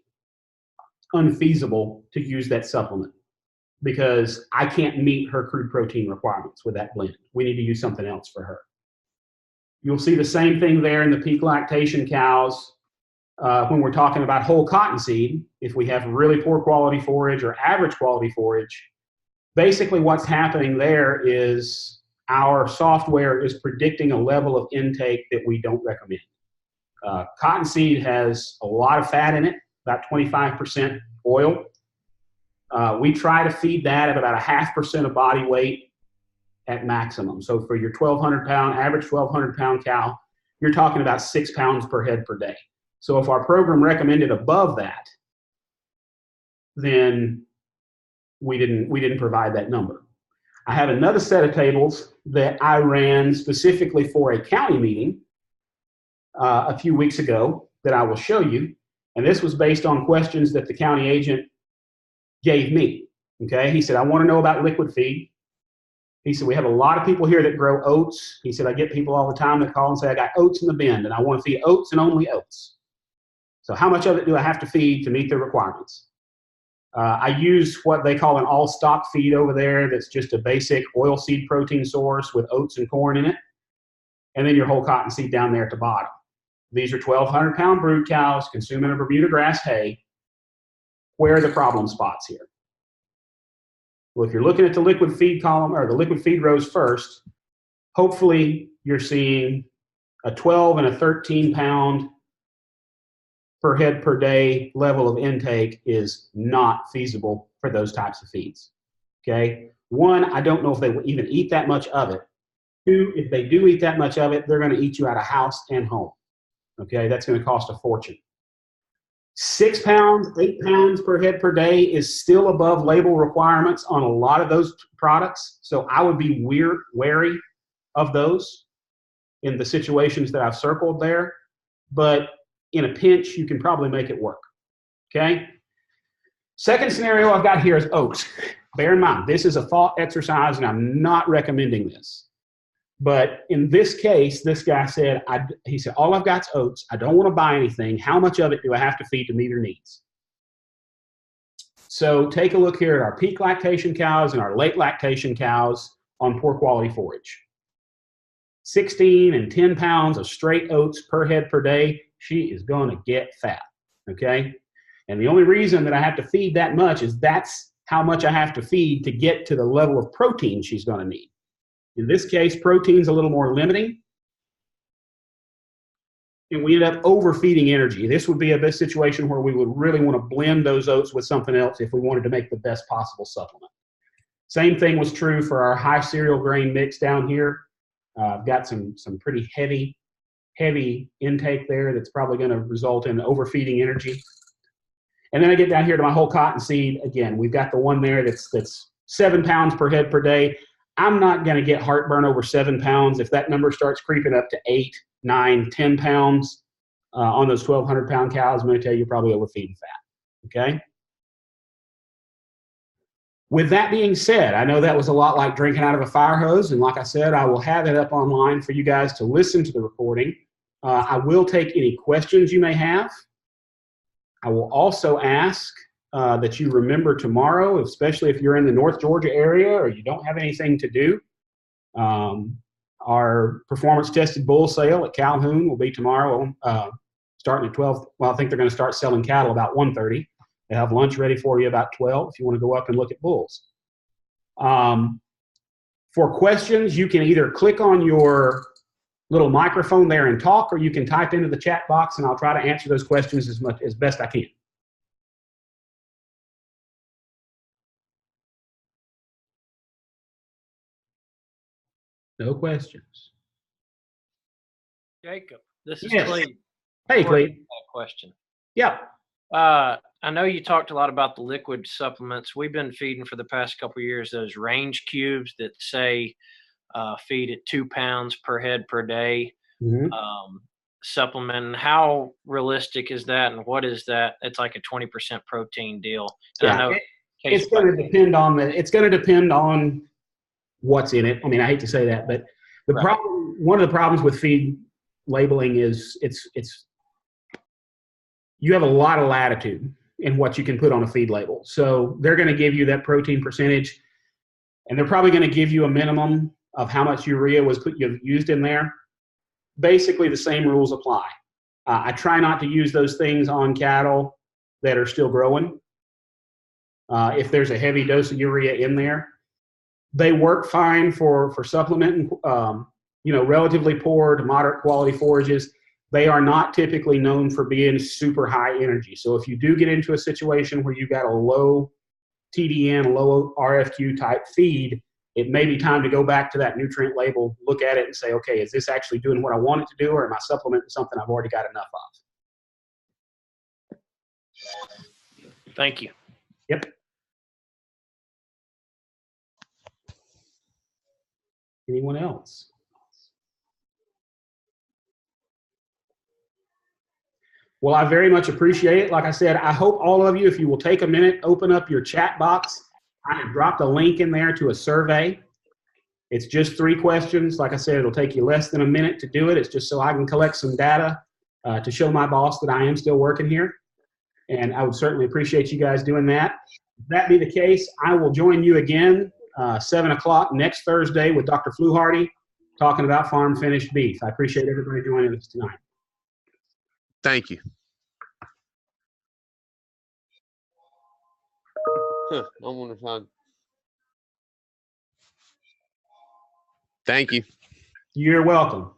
Speaker 1: unfeasible to use that supplement because I can't meet her crude protein requirements with that blend. We need to use something else for her. You'll see the same thing there in the peak lactation cows when we're talking about whole cottonseed. If we have really poor quality forage or average quality forage, basically what's happening there is our software is predicting a level of intake that we don't recommend. Cottonseed has a lot of fat in it, about 25% oil. We try to feed that at about 0.5% of body weight at maximum. So for your 1,200 pound, average 1,200 pound cow, you're talking about 6 pounds per head per day. So if our program recommended above that, then we didn't provide that number. I have another set of tables that I ran specifically for a county meeting a few weeks ago that I will show you. And this was based on questions that the county agent gave me, okay? He said, I want to know about liquid feed. He said, we have a lot of people here that grow oats. He said, I get people all the time that call and say, I got oats in the bin and I want to feed oats and only oats. So how much of it do I have to feed to meet the requirements? I use what they call an all-stock feed over there that's just a basic oilseed protein source with oats and corn in it, and then your whole cottonseed down there at the bottom. These are 1,200 pound brood cows consuming a Bermuda grass hay. Where are the problem spots here? Well, if you're looking at the liquid feed column or the liquid feed rows first, hopefully you're seeing a 12 and a 13 pound per head per day level of intake is not feasible for those types of feeds, okay? One, I don't know if they will even eat that much of it. Two, if they do eat that much of it, they're going to eat you out of house and home, okay? That's going to cost a fortune. 6 pounds, 8 pounds per head per day is still above label requirements on a lot of those products, so I would be wary of those in the situations that I've circled there, but in a pinch, you can probably make it work, okay? Second scenario I've got here is oats. Bear in mind, this is a thought exercise, and I'm not recommending this. But in this case, this guy said, he said, all I've got is oats. I don't want to buy anything. How much of it do I have to feed to meet her needs? So take a look here at our peak lactation cows and our late lactation cows on poor quality forage. 16 and 10 pounds of straight oats per head per day, she is going to get fat, okay? And the only reason that I have to feed that much is that's how much I have to feed to get to the level of protein she's going to need. In this case, protein's a little more limiting, and we end up overfeeding energy. This would be a best situation where we would really want to blend those oats with something else if we wanted to make the best possible supplement. Same thing was true for our high cereal grain mix down here. I've got some pretty heavy intake there that's probably going to result in overfeeding energy. And then I get down here to my whole cottonseed. Again, we've got the one there that's 7 pounds per head per day. I'm not going to get heartburn over 7 pounds. If that number starts creeping up to 8, 9, 10 pounds on those 1,200 pound cows, I'm going to tell you you're probably overfeeding fat, okay? With that being said, I know that was a lot like drinking out of a fire hose, and like I said, I will have it up online for you guys to listen to the recording. I will take any questions you may have. I will also ask that you remember tomorrow, especially if you're in the North Georgia area or you don't have anything to do. Our performance tested bull sale at Calhoun will be tomorrow, starting at 12. Well, I think they're going to start selling cattle about 1:30. They have lunch ready for you about 12 if you want to go up and look at bulls. For questions, you can either click on your little microphone there and talk, or you can type into the chat box, and I'll try to answer those questions as best I can. No questions.
Speaker 4: Jacob, this is
Speaker 1: Yes.
Speaker 4: Cleve.
Speaker 1: Hey, Cleve.
Speaker 4: Question.
Speaker 1: Yeah.
Speaker 4: I know you talked a lot about the liquid supplements. We've been feeding for the past couple of years those range cubes that say feed at 2 pounds per head per day. Supplement. How realistic is that, and what is that? It's like a 20% protein deal.
Speaker 1: Yeah,
Speaker 4: I know
Speaker 1: it's going to depend on what's in it. I mean, I hate to say that, but the problem, one of the problems with feed labeling is you have a lot of latitude in what you can put on a feed label. So they're going to give you that protein percentage, and they're probably going to give you a minimum of how much urea you've used in there. Basically, the same rules apply. I try not to use those things on cattle that are still growing. If there's a heavy dose of urea in there, they work fine for supplementing, relatively poor to moderate quality forages. They are not typically known for being super high energy. So if you do get into a situation where you've got a low TDN, low RFQ type feed, it may be time to go back to that nutrient label, look at it and say, okay, is this actually doing what I want it to do, or am I supplementing something I've already got enough of?
Speaker 4: Thank you.
Speaker 1: Yep. Anyone else? Well, I very much appreciate it. Like I said, I hope all of you, if you will take a minute, open up your chat box. I have dropped a link in there to a survey. It's just 3 questions. Like I said, it'll take you less than a minute to do it. It's just so I can collect some data to show my boss that I am still working here. And I would certainly appreciate you guys doing that. If that be the case, I will join you again 7 o'clock next Thursday with Dr. Fluharty talking about farm finished beef. I appreciate everybody joining us tonight.
Speaker 5: Thank you. I wonder if I... Thank you.
Speaker 1: You're welcome.